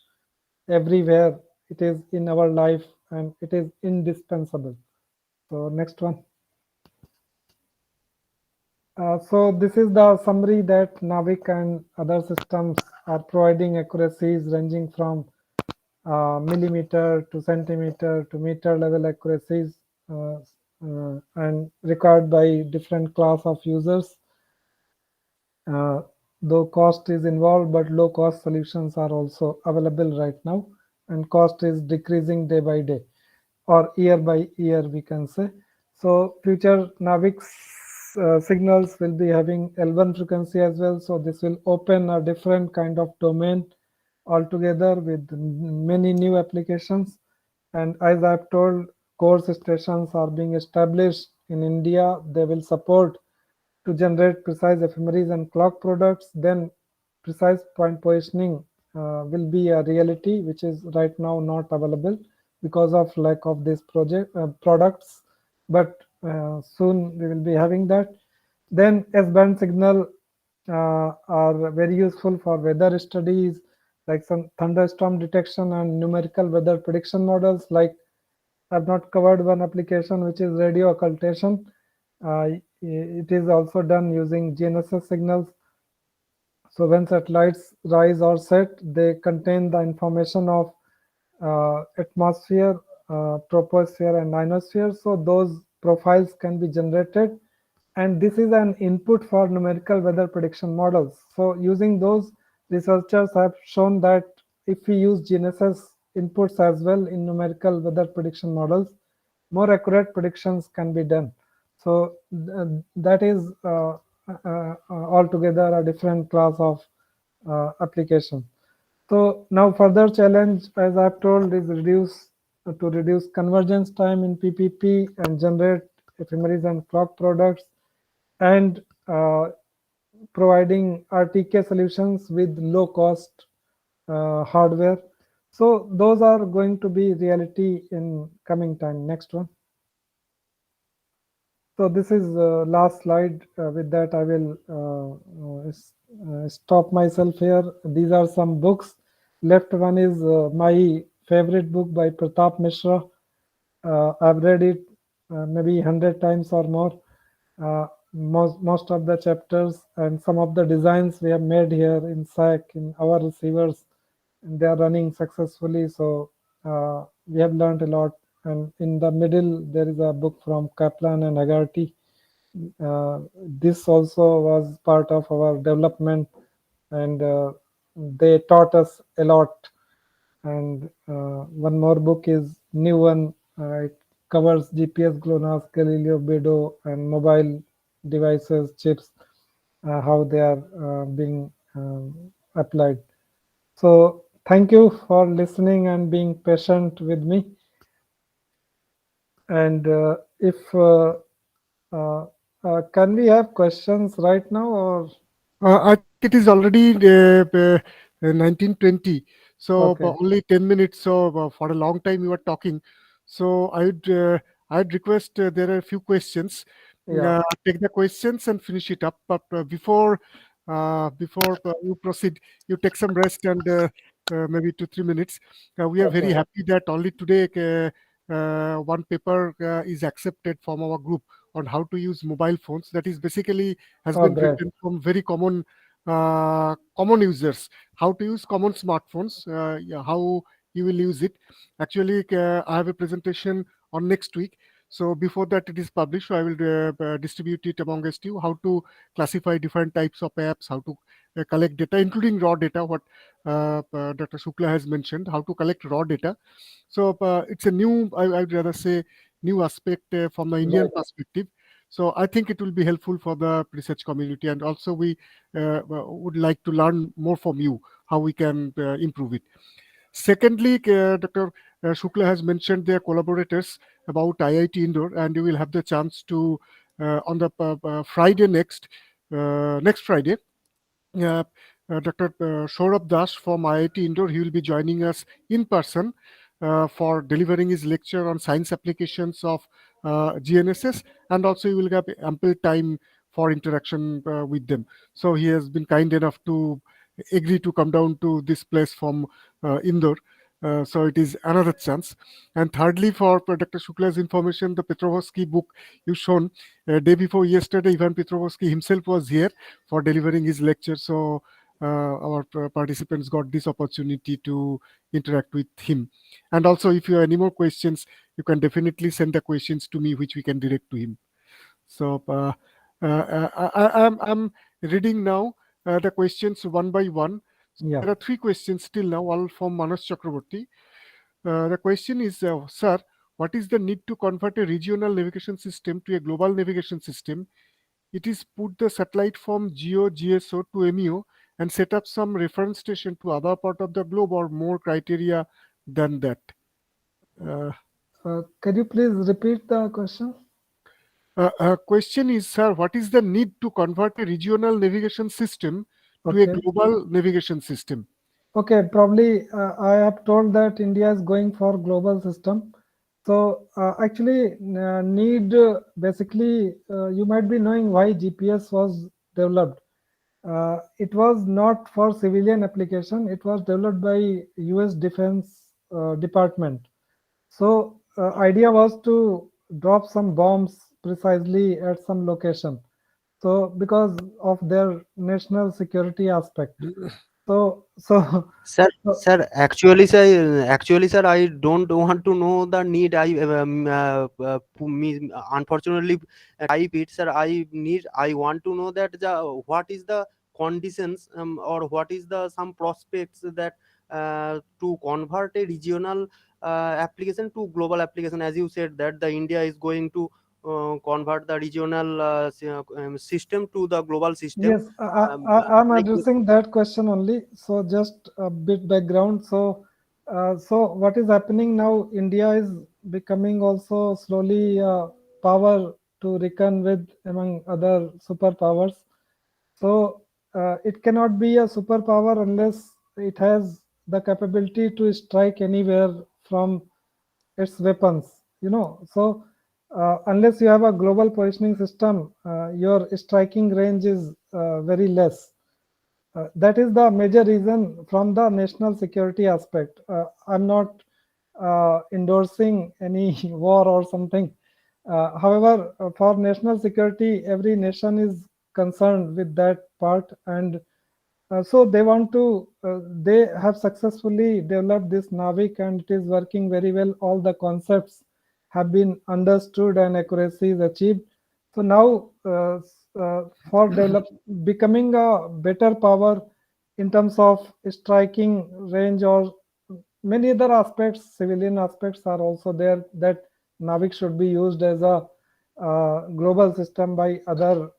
everywhere. It is in our life and it is indispensable. So next one. So this is the summary that NavIC and other systems are providing accuracies ranging from millimeter to centimeter to meter level accuracies, and recorded by different class of users. Uh, though cost is involved, but low cost solutions are also available right now, and cost is decreasing day by day or year by year, we can say. So future NavIC signals will be having L1 frequency as well. So this will open a different kind of domain altogether with many new applications. And as I've told, course stations are being established in India. They will support to generate precise ephemeris and clock products. Then precise point positioning will be a reality, which is right now not available because of lack of these products. But soon we will be having that. Then S-band signal are very useful for weather studies, like some thunderstorm detection and numerical weather prediction models. Like I've not covered one application which is radio occultation. It is also done using GNSS signals. So when satellites rise or set, they contain the information of atmosphere, troposphere, and ionosphere. So those profiles can be generated, and this is an input for numerical weather prediction models. So using those, researchers have shown that if we use GNSS inputs as well in numerical weather prediction models, more accurate predictions can be done. So that is altogether a different class of application. So now further challenge, as I've told, is reduce convergence time in PPP and generate ephemeris and clock products, and providing RTK solutions with low cost hardware. So those are going to be reality in coming time. Next one. So this is last slide. With that, I will stop myself here. These are some books. Left one is my favorite book by Pratap Mishra. I've read it maybe 100 times or more. Most of the chapters and some of the designs we have made here in SAC in our receivers, and they are running successfully. So we have learned a lot. And in the middle, there is a book from Kaplan and Haggerty. This also was part of our development, and they taught us a lot. And one more book is new one. It covers GPS, GLONASS, Galileo, Bedo, and mobile devices, chips, how they are being applied. So thank you for listening and being patient with me. And if can we have questions right now, or I think it is already 1920, so okay? only 10 minutes. So for a long time you are talking. So I'd request, there are a few questions. Yeah, Take the questions and finish it up. But before you proceed, you take some rest and maybe 2-3 minutes. We are very okay. happy that only today one paper is accepted from our group on how to use mobile phones. That is basically has Oh, been great. written from very common users, how to use common smartphones, yeah, how you will use it. Actually, I have a presentation on next week. So before that it is published, so I will distribute it amongst you, how to classify different types of apps, how to collect data, including raw data, what Dr. Shukla has mentioned, how to collect raw data. So it's a new, I'd rather say, new aspect from the Indian Right. perspective. So I think it will be helpful for the research community, and also we would like to learn more from you how we can improve it. Secondly, Dr. Shukla has mentioned their collaborators about IIT Indore, and you will have the chance to on the Friday next Friday. Uh, Dr. Saurabh Das from IIT Indore, he will be joining us in person for delivering his lecture on science applications of GNSS, and also you will have ample time for interaction with them. So he has been kind enough to agree to come down to this place from Indore. So it is another chance. And thirdly, for Dr. Shukla's information, the Petrovsky book you shown day before yesterday, Ivan Petrovsky himself was here for delivering his lecture. So our participants got this opportunity to interact with him. And also, if you have any more questions, you can definitely send the questions to me, which we can direct to him. So I'm reading now the questions one by one. Yeah. There are three questions still now, all from Manas Chakraborty. The question is, sir, what is the need to convert a regional navigation system to a global navigation system? It is put the satellite from GEO, GSO to MEO and set up some reference station to other part of the globe, or more criteria than that? Uh, Can you please repeat the question? Question is, sir, what is the need to convert a regional navigation system to a Okay. global navigation system? Okay, probably I have told that India is going for global system. So actually, need basically you might be knowing why GPS was developed. It was not for civilian application. It was developed by U.S. Defense Department. So idea was to drop some bombs precisely at some location. So because of their national security aspect. So Sir, so actually, sir, I don't want to know the need. Unfortunately, type it, sir. I want to know that what is the conditions, or what is the some prospects that to convert a regional application to global application. As you said that the India is going to convert the regional system to the global system. yes, I'm Like, addressing that question only. So just a bit background. So what is happening now? India is becoming also slowly power to reckon with among other superpowers. So it cannot be a superpower unless it has the capability to strike anywhere from its weapons. So unless you have a global positioning system, your striking range is very less. That is the major reason from the national security aspect. I'm not endorsing any war or something. However, for national security, every nation is concerned with that part, and so they want to. They have successfully developed this NavIC, and it is working very well. All the concepts have been understood, and accuracy is achieved. So now, for becoming a better power in terms of striking range or many other aspects, civilian aspects are also there, that NavIC should be used as a global system by other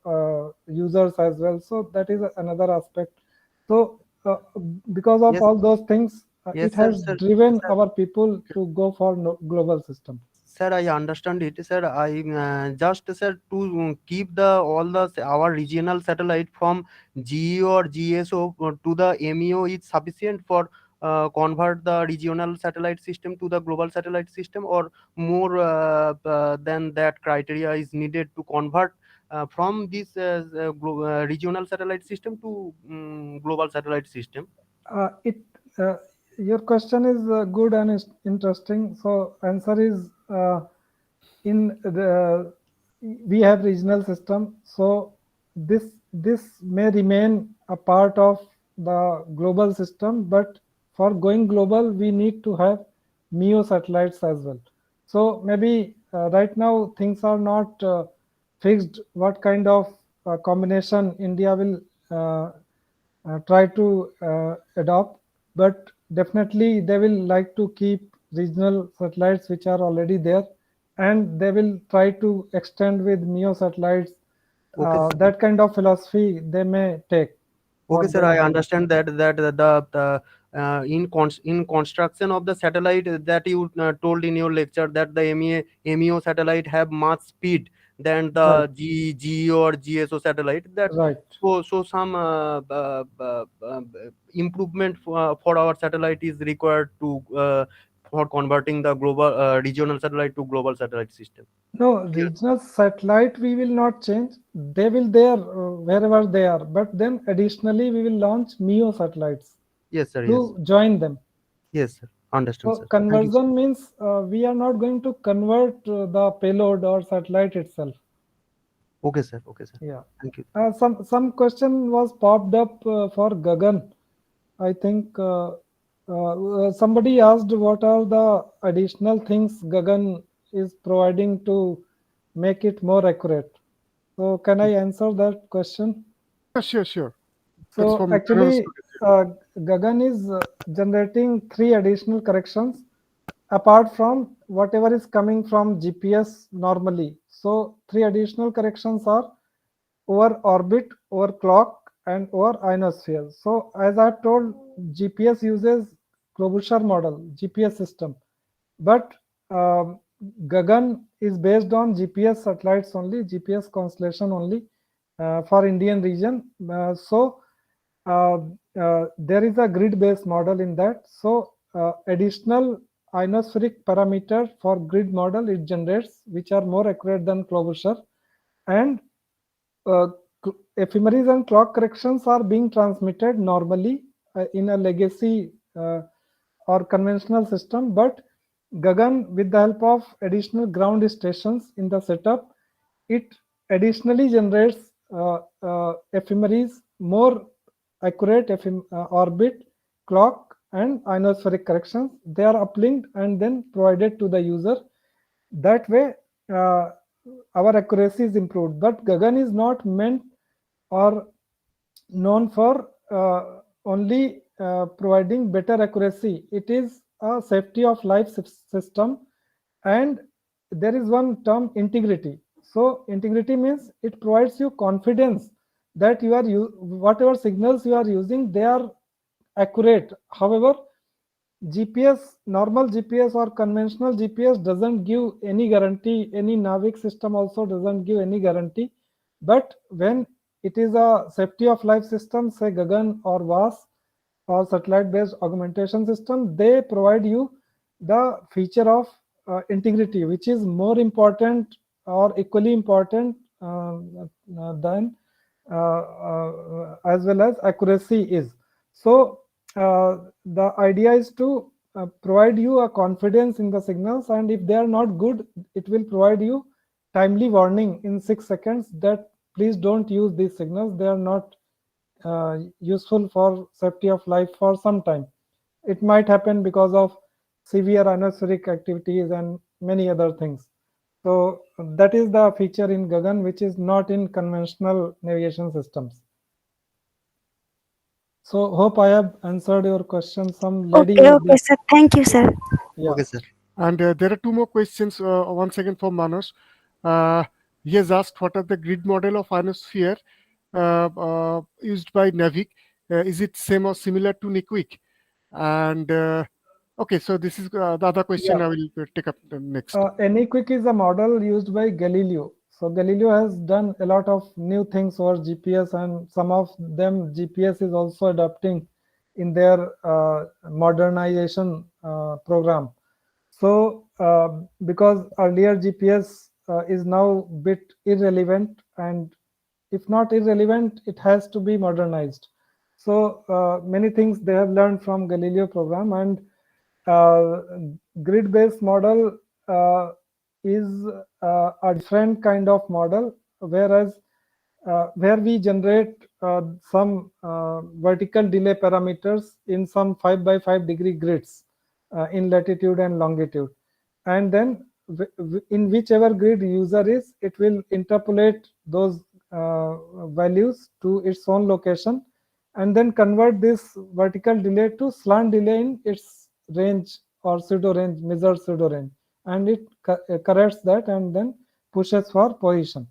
users as well. So that is another aspect. So because of yes, all those things, it yes, sir, has sir. driven our people to go for global system. Sir, I understand it, sir. I just, sir, to keep the all the our regional satellite from GEO or GSO to the MEO is sufficient for convert the regional satellite system to the global satellite system, or more than that criteria is needed to convert from this regional satellite system to global satellite system. It Your question is good and is interesting. So answer is in the we have regional system. So this may remain a part of the global system, but for going global, we need to have MEO satellites as well. So maybe right now things are not fixed what kind of combination India will try to adopt, but definitely they will like to keep regional satellites which are already there, and they will try to extend with MEO satellites. Okay, That kind of philosophy they may take for okay, sir. I going global. understand that in construction of the satellite that you told in your lecture that the MEO satellite have much speed than Right, the G or GSO satellite. That right. so some improvement for our satellite is required to for converting the global regional satellite to global satellite system. No, Yes, regional satellite we will not change. They will there wherever they are. But then additionally we will launch MEO satellites yes, sir. Yes, to join them. yes, sir. Understand, So sir. Thank you, sir. conversion means we are not going to convert the payload or satellite itself. Okay, sir. Okay, sir. Yeah. Thank you. Some question was popped up for Gagan. I think somebody asked what are the additional things Gagan is providing to make it more accurate. So can I answer that question? Yeah, sure. That's So from generous actually, Gagan is generating 3 additional corrections apart from whatever is coming from GPS normally. So 3 additional corrections are over orbit, over clock, and over ionosphere. So as I told, GPS uses Klobuchar model, GPS system, but um, Gagan is based on GPS satellites only, GPS constellation only for Indian region. Uh, there is a grid-based model in that. So additional ionospheric parameter for grid model it generates, which are more accurate than Klobuchar, and uh, ephemeris and clock corrections are being transmitted normally in a legacy or conventional system, but Gagan, with the help of additional ground stations in the setup, it additionally generates ephemeris, more accurate orbit, clock, and ionospheric corrections. They are uplinked and then provided to the user. That way, uh, our accuracy is improved. But Gagan is not meant or known for only providing better accuracy. It is a safety of life system, and there is one term, integrity. So integrity means it provides you confidence that you are whatever signals you are using, they are accurate. However, GPS, normal GPS or conventional GPS doesn't give any guarantee. Any NavIC system also doesn't give any guarantee. But when it is a safety of life system, say Gagan or VAS or satellite-based augmentation system, they provide you the feature of integrity, which is more important or equally important than as well as accuracy is. So the idea is to provide you a confidence in the signals, and if they are not good, it will provide you timely warning in 6 seconds that please don't use these signals. They are not useful for safety of life for some time. It might happen because of severe ionospheric activities and many other things. So that is the feature in Gagan, which is not in conventional navigation systems. So hope I have answered your question. Some lady Okay, has okay, been, sir. Thank you, sir. yeah. Okay, sir. And there are two more questions. One second from Manos. Uh, he has asked what are the grid model of ionosphere used by NavIC? Is it same or similar to NICWIC? And okay, so this is the other question Yeah. I will take up next. AnyQuick is a model used by Galileo. So Galileo has done a lot of new things over GPS, and some of them GPS is also adopting in their modernization program. So because earlier GPS is now bit irrelevant, and if not irrelevant, it has to be modernized. So many things they have learned from Galileo program, and uh, grid-based model is a different kind of model, whereas where we generate some vertical delay parameters in some 5 by 5 degree grids in latitude and longitude, and then in whichever grid user is, it will interpolate those values to its own location and then convert this vertical delay to slant delay in its range or pseudo range, measured pseudo range, and it corrects that and then pushes for position.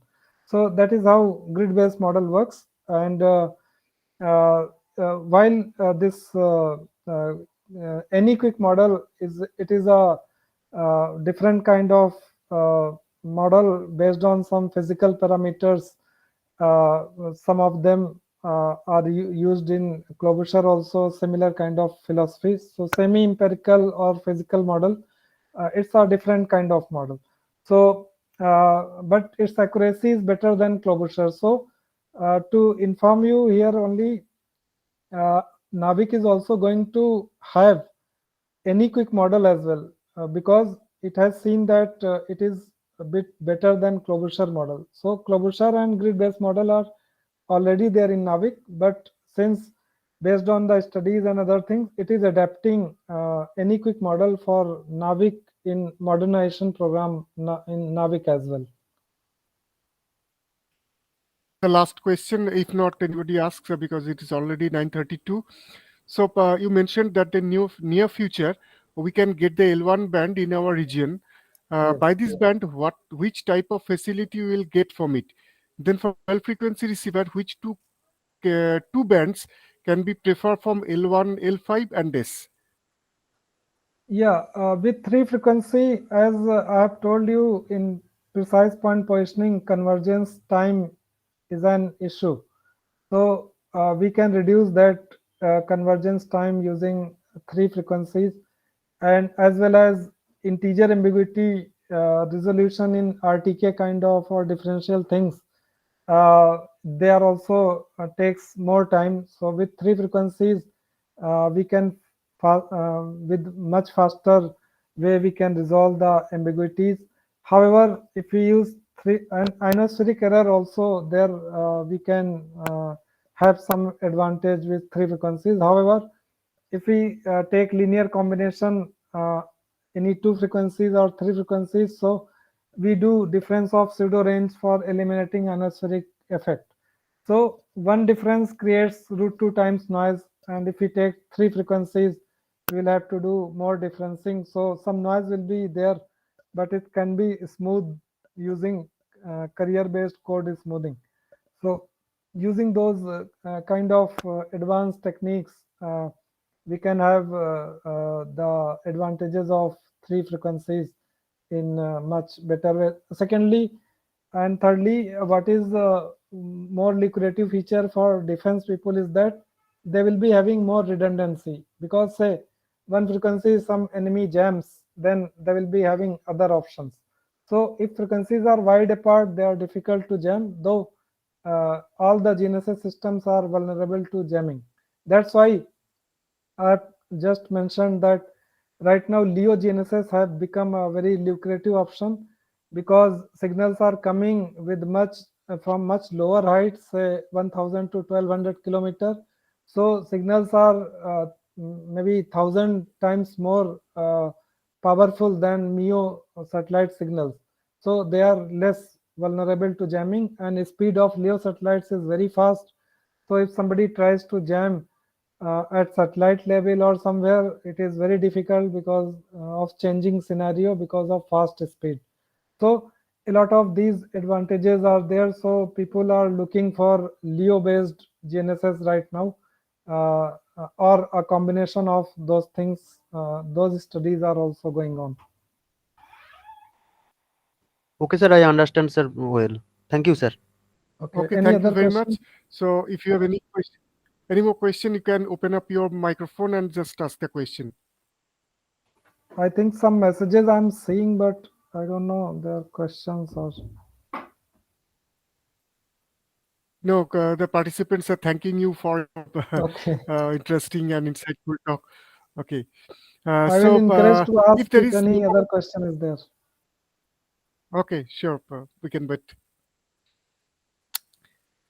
So that is how grid-based model works. And uh, while this any quick model is a different kind of model based on some physical parameters. Some of them are used in Klobuchar also, similar kind of philosophies. So semi-empirical or physical model, it's a different kind of model. So but its accuracy is better than Klobuchar. So to inform you here only, NavIC is also going to have any quick model as well, because it has seen that it is a bit better than Klobuchar model. So Klobuchar and grid-based model are already there in NavIC, but since based on the studies and other things, it is adapting any quick model for NavIC in modernization program in NavIC as well. The last question, if not anybody asks, because it is already 9:32. So you mentioned that in near future we can get the L1 band in our region. Yes. By this band, which type of facility we will get from it? Then for dual frequency receiver, which two bands can be preferred from L1, L5, and S? Yeah, with three frequency, as I have told you, in precise point positioning, convergence time is an issue. So we can reduce that convergence time using three frequencies, and as well as integer ambiguity resolution in RTK kind of or differential things. They are also takes more time. So with three frequencies, we can with much faster way we can resolve the ambiguities. However, if we use three and ionospheric error also there, we can have some advantage with three frequencies. However, if we take linear combination, any two frequencies or three frequencies, so we do difference of pseudo range for eliminating ionospheric effect. So one difference creates root 2 times noise, and if we take three frequencies, we will have to do more differencing. So some noise will be there, but it can be smooth using carrier-based code smoothing. So using those kind of advanced techniques, we can have the advantages of three frequencies in much better way. Secondly, and thirdly, what is the more lucrative feature for defense people is that they will be having more redundancy, because say one frequency some enemy jams, then they will be having other options. So if frequencies are wide apart, they are difficult to jam, though all the GNSS systems are vulnerable to jamming. That's why I just mentioned that right now LEO GNSS have become a very lucrative option, because signals are coming with much from much lower heights, say 1000 to 1200 kilometer. So signals are maybe 1000 times more powerful than MEO satellite signals. So they are less vulnerable to jamming, and the speed of LEO satellites is very fast. So if somebody tries to jam at satellite level or somewhere, it is very difficult because of changing scenario because of fast speed. So a lot of these advantages are there. So people are looking for LEO based GNSS right now, or a combination of those things. Those studies are also going on. Okay, sir, I understand, sir. Well, thank you, sir. Okay. Okay, Any thank you other very question? much. So if you have any more question, you can open up your microphone and just ask the question. I think some messages I'm seeing, but I don't know their questions or. No, the participants are thanking you for Okay. interesting and insightful talk. Okay, I will encourage to ask if there if is no any other question is there. okay, sure, we can, but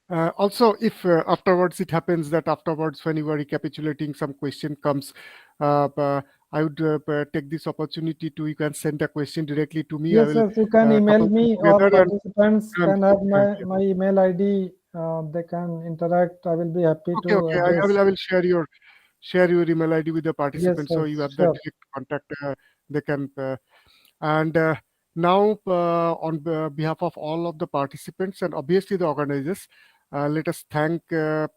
Also, if afterwards it happens that afterwards when you are recapitulating, some question comes, I would take this opportunity to, you can send a question directly to me. I Yes, will yes, you can email couple them me, or together participants and can have yeah, my email ID. They can interact. I will be happy okay, to okay. I address. will share your email ID with the Yes, participants, so yes, you have the sure. direct contact. They can and now on behalf of all of the participants and obviously the organizers, let us thank Dr.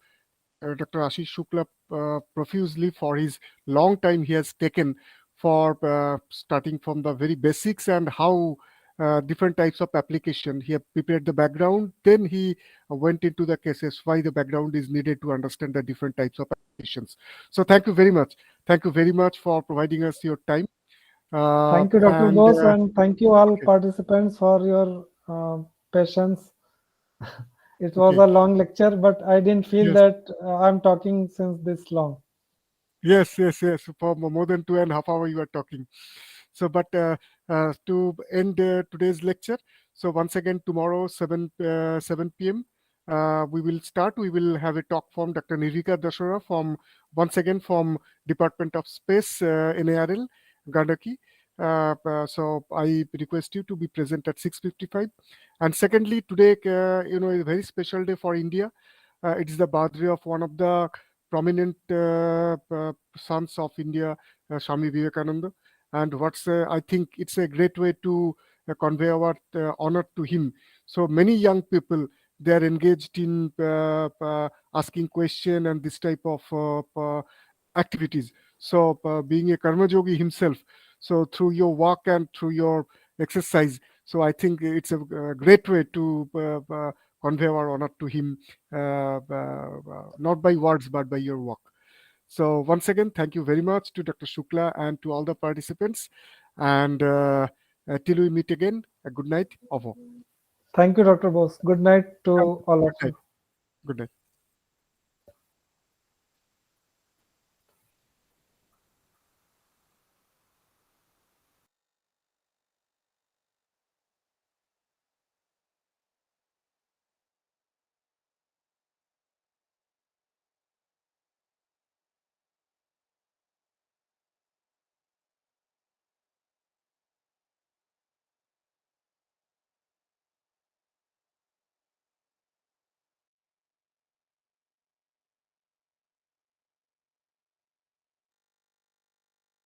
Ashis Shukla profusely for his long time he has taken for starting from the very basics and how different types of application. He have prepared the background, then he went into the cases why the background is needed to understand the different types of applications. So thank you very much. Thank you very much for providing us your time. Thank you, Dr. And Bose, and thank you all okay, participants for your patience. It was okay, a long lecture, but I didn't feel yes. that I'm talking since this long. Yes, yes, yes. For more than 2.5 hours you are talking. So, but to end today's lecture, so once again tomorrow 7 p.m. We will start. We will have a talk from Dr. Nirvika Dashora from once again from Department of Space NARL Gandaki. So I request you to be present at 6:55. And secondly, today is a very special day for India. It is the birthday of one of the prominent sons of India, Swami Vivekananda. And I think it's a great way to convey our honor to him. So many young people, they are engaged in asking question and this type of activities. So being a karma yogi himself, so through your work and through your exercise, so I think it's a great way to convey our honor to him, not by words but by your work. So once again, thank you very much to Dr. Shukla and to all the participants. And till we meet again, a good night. Over. Thank you, Dr. Bose. Good night to Good all of night. you. Good night.